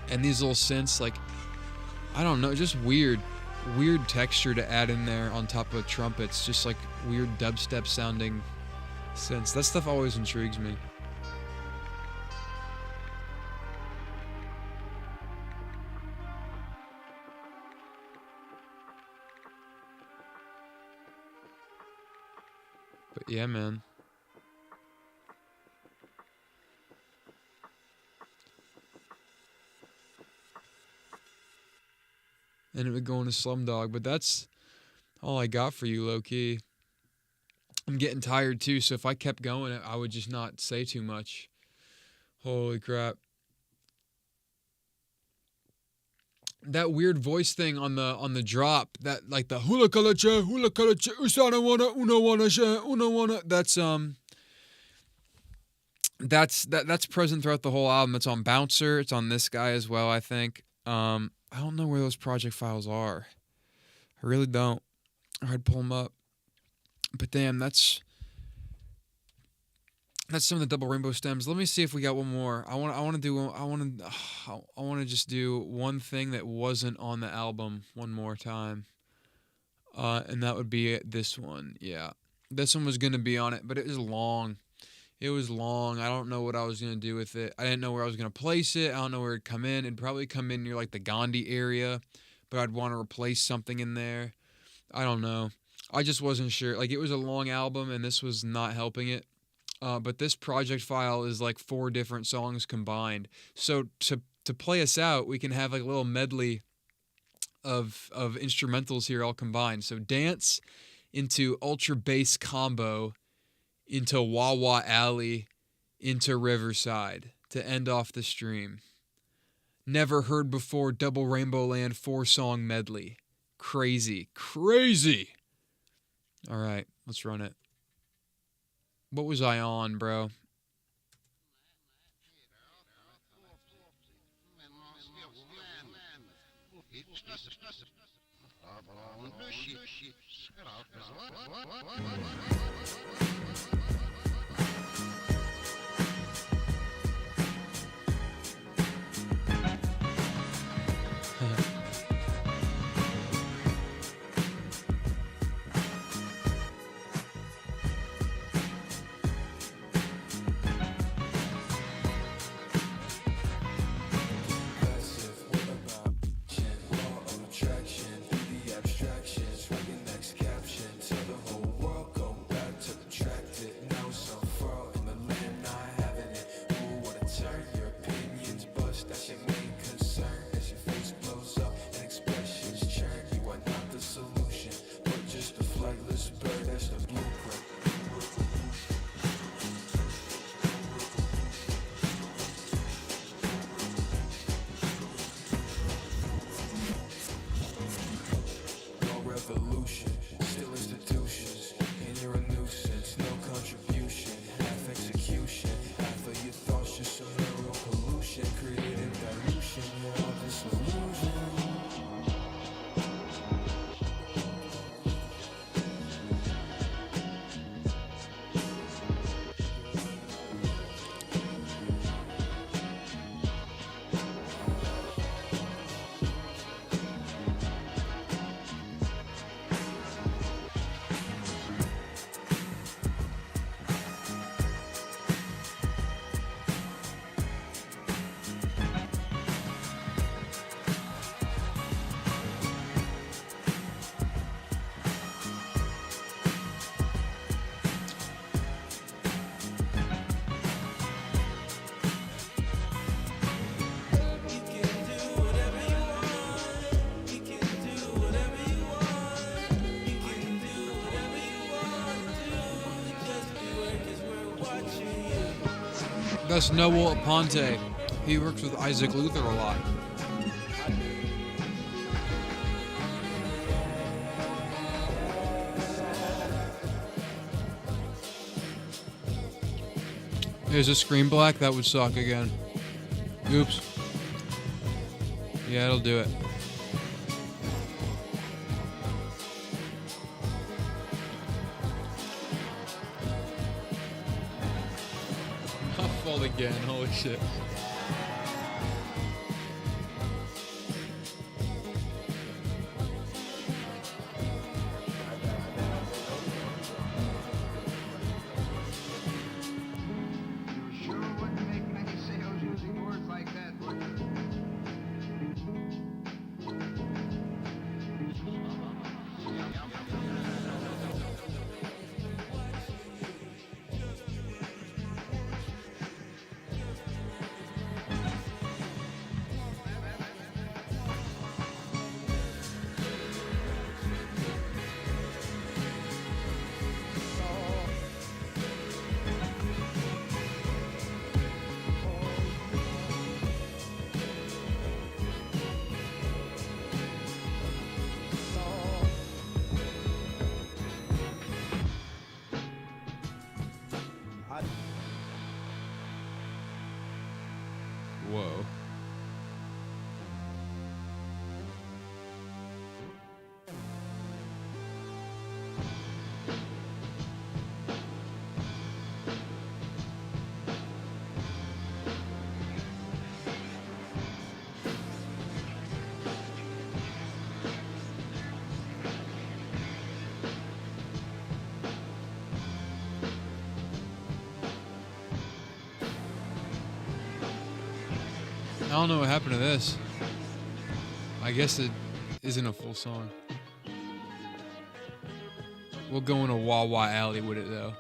Speaker 6: And these little synths, like, I don't know, just weird texture to add in there on top of trumpets, just like weird dubstep sounding synths. That stuff always intrigues me. But yeah, man. And it would go into Slumdog, but that's all I got for you, low-key. I'm getting tired, too, so if I kept going, I would just not say too much. Holy crap. That weird voice thing on the drop, that like the hula kalacha, usana wana, una wana, that's present throughout the whole album. It's on Bouncer, it's on this guy as well, I think. I don't know where those project files are. I really don't. I'd pull them up. But damn, that's some of the double rainbow stems. Let me see if we got one more. I want to just do one thing that wasn't on the album one more time. And that would be this one. Yeah. This one was going to be on it, but it was long. It was long. I don't know what I was going to do with it. I didn't know where I was going to place it. I don't know where it'd come in. It'd probably come in near like the Gandhi area, but I'd want to replace something in there. I don't know. I just wasn't sure. Like, it was a long album, and this was not helping it. But this project file is like 4 different songs combined. So to play us out, we can have like a little medley of instrumentals here all combined. So Dance into Ultra Bass Combo into Wawa Alley into Riverside to end off the stream. Never Heard Before Double Rainbowland 4-song medley. Crazy. All right, let's run it. What was I on, bro? That's Noel Aponte He works with Isaac Luther a lot. There's a screen black, that would suck again. Oops. Yeah, it'll do it. I'll fall again, holy shit.
Speaker 7: You sure wouldn't make many sales using words like that, would you?
Speaker 6: Whoa. I don't know what happened to this. I guess it isn't a full song. We'll go in a Wawa alley with it though.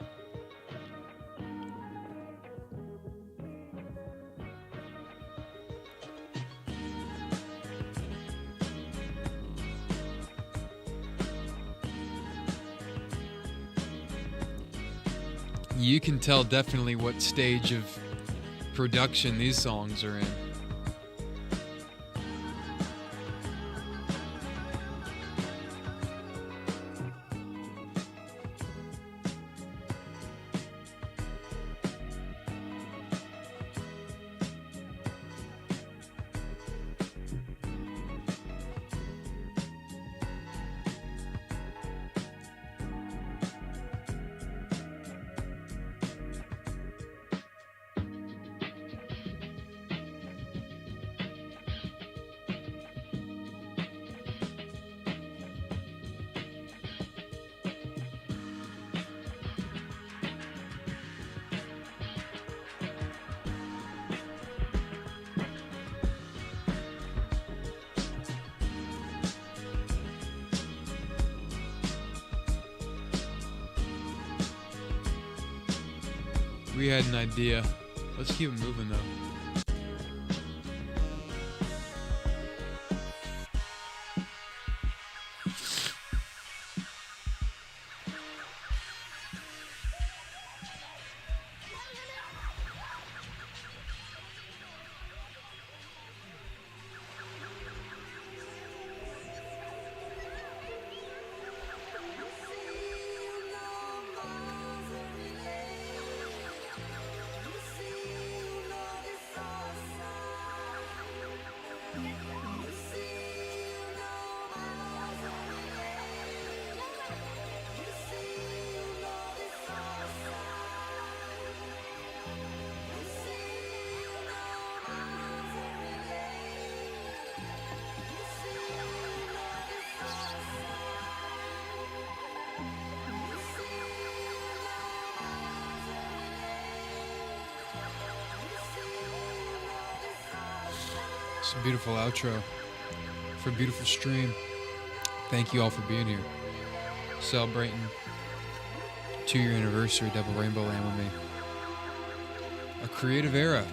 Speaker 6: You can tell definitely what stage of production these songs are in. We had an idea. Let's keep it moving though. It's a beautiful outro for a beautiful stream. Thank you all for being here. Celebrating 2-year anniversary Double Rainbowland with me. A creative era.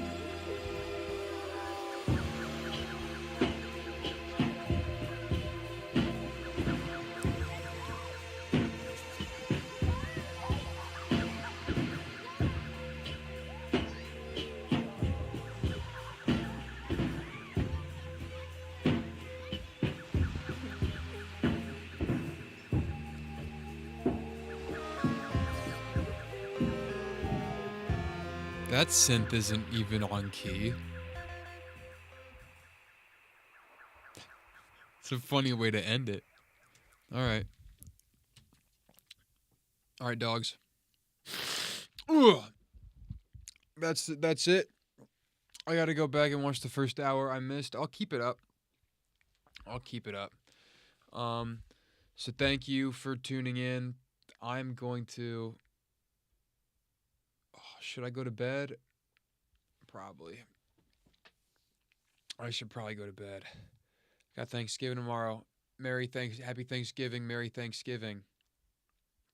Speaker 6: That synth isn't even on key. It's a funny way to end it. All right. All right, dogs. Ugh. That's it. I got to go back and watch the first hour I missed. I'll keep it up. So thank you for tuning in. I'm going to should I go to bed? Probably. I should probably go to bed. Got Thanksgiving tomorrow. Happy Thanksgiving, Merry Thanksgiving.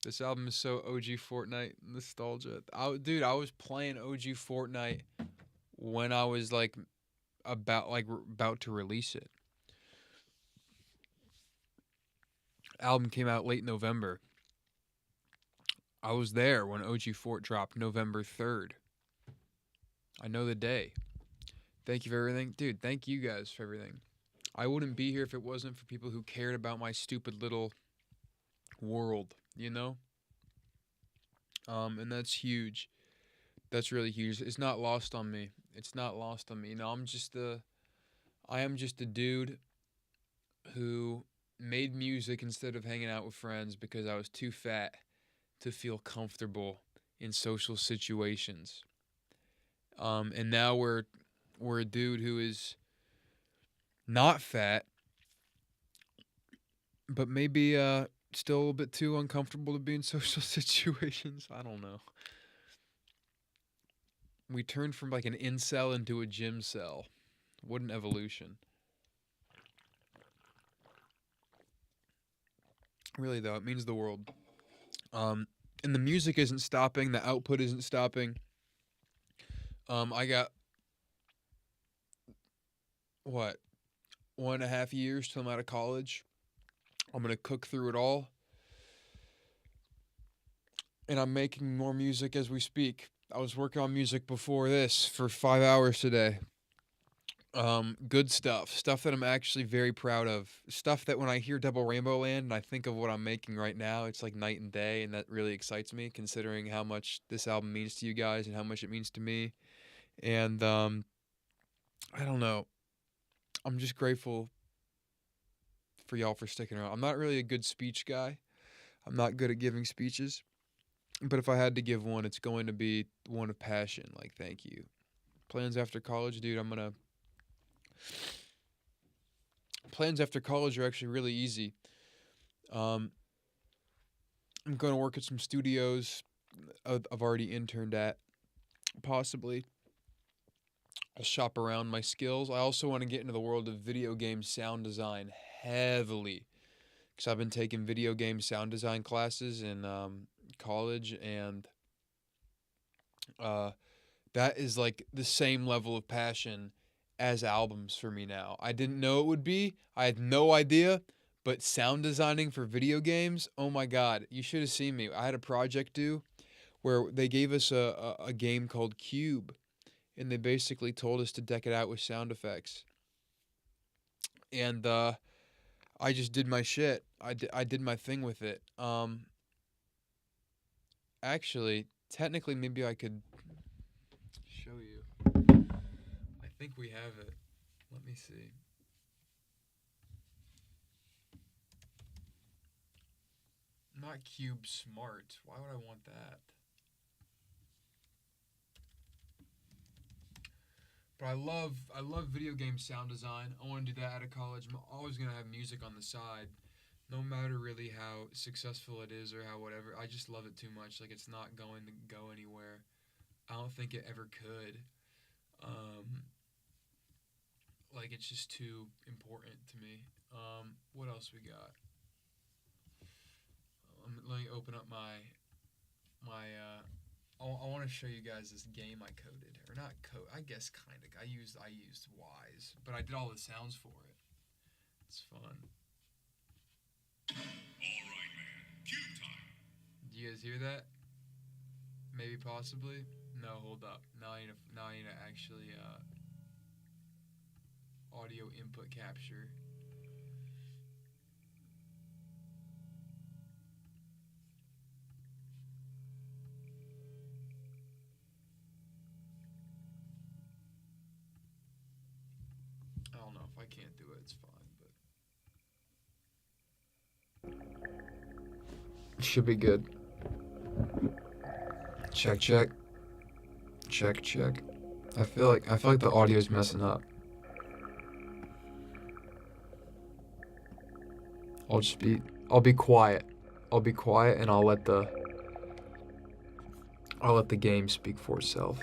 Speaker 6: This album is so OG Fortnite nostalgia. Dude, I was playing OG Fortnite when I was like about to release it. Album came out late November. I was there when OG Fort dropped November 3rd. I know the day. Thank you for everything. Dude, thank you guys for everything. I wouldn't be here if it wasn't for people who cared about my stupid little world, you know? And that's huge. That's really huge. It's not lost on me. You know, I am just a dude who made music instead of hanging out with friends because I was too fat to feel comfortable in social situations. And now we're a dude who is not fat, but maybe still a little bit too uncomfortable to be in social situations. I don't know. We turned from like an incel into a gym cell. What an evolution. Really though, it means the world. And the music isn't stopping, the output isn't stopping. I got 1.5 years till I'm out of college. I'm gonna cook through it all. And I'm making more music as we speak. I was working on music before this for 5 hours today. Good stuff that I'm actually very proud of. Stuff that when I hear Double Rainbowland and I think of what I'm making right now, it's like night and day, and that really excites me considering how much this album means to you guys and how much it means to me. And I don't know. I'm just grateful for y'all for sticking around. I'm not really a good speech guy. I'm not good at giving speeches. But if I had to give one, it's going to be one of passion. Like, thank you. Plans after college, dude, Plans after college are actually really easy. I'm going to work at some studios I've already interned at, possibly. I'll shop around my skills. I also want to get into the world of video game sound design heavily, because I've been taking video game sound design classes in college, and that is like the same level of passion as albums for me now. I didn't know it would be. I had no idea. But sound designing for video games, oh my God, you should have seen me. I had a project due where they gave us a game called Cube, and they basically told us to deck it out with sound effects. And I just did my shit. I did my thing with it. Actually, technically, maybe I could show you. I think we have it. Let me see. Not Cube Smart. Why would I want that? But I love video game sound design. I want to do that out of college. I'm always going to have music on the side, no matter really how successful it is or how whatever. I just love it too much. Like, it's not going to go anywhere. I don't think it ever could. Like, it's just too important to me. What else we got? Let me open up my I want to show you guys this game I coded, or not code. I guess kind of. I used Wise, but I did all the sounds for it. It's fun. All right, man. Cube time. Do you guys hear that? Maybe, possibly. No, hold up. Now I need to actually audio input capture. If I can't do it, it's fine. But should be good. Check, check. Check, check. I feel like the audio's messing up. I'll be quiet. I'll be quiet and I'll let the game speak for itself.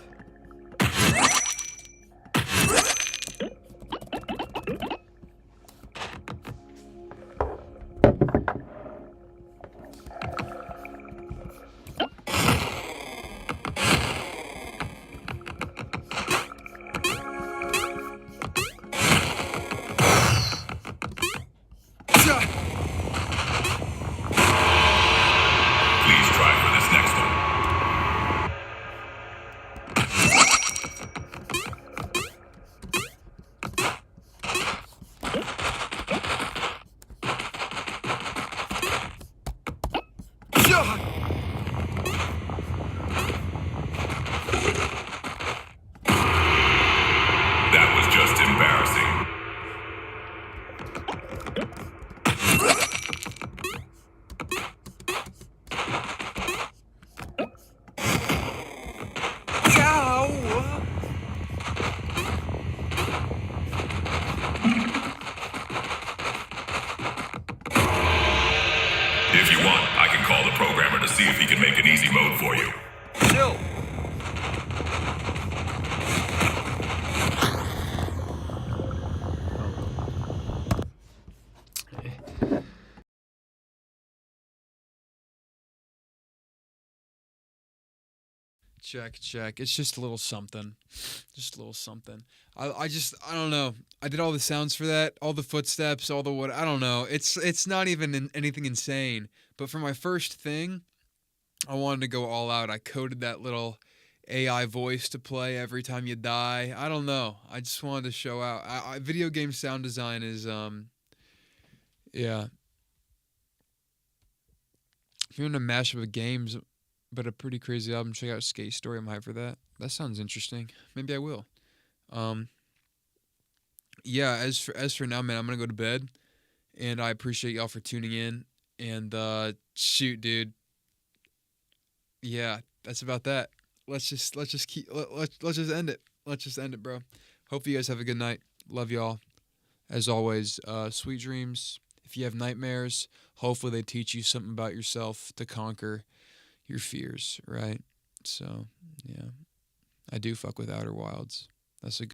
Speaker 8: Please try for this next one. That was just embarrassing. If you want, I can call the programmer to see if he can make an easy mode for you.
Speaker 3: Chill. Check, check. It's just a little something. Just a little something. I don't know. I did all the sounds for that, all the footsteps, all the what. I don't know. It's not even anything insane. But for my first thing, I wanted to go all out. I coded that little AI voice to play every time you die. I don't know. I just wanted to show out. Video game sound design is yeah. If you're into a mashup of games, but a pretty crazy album, check out Skate Story. I'm hyped for that. That sounds interesting. Maybe I will. Yeah, as for now, man, I'm gonna go to bed. And I appreciate y'all for tuning in. And shoot, dude. Yeah, that's about that. Let's just end it. Let's just end it, bro. Hope you guys have a good night. Love y'all. As always, sweet dreams. If you have nightmares, hopefully they teach you something about yourself to conquer your fears, right? So, yeah. I do fuck with Outer Wilds. That's a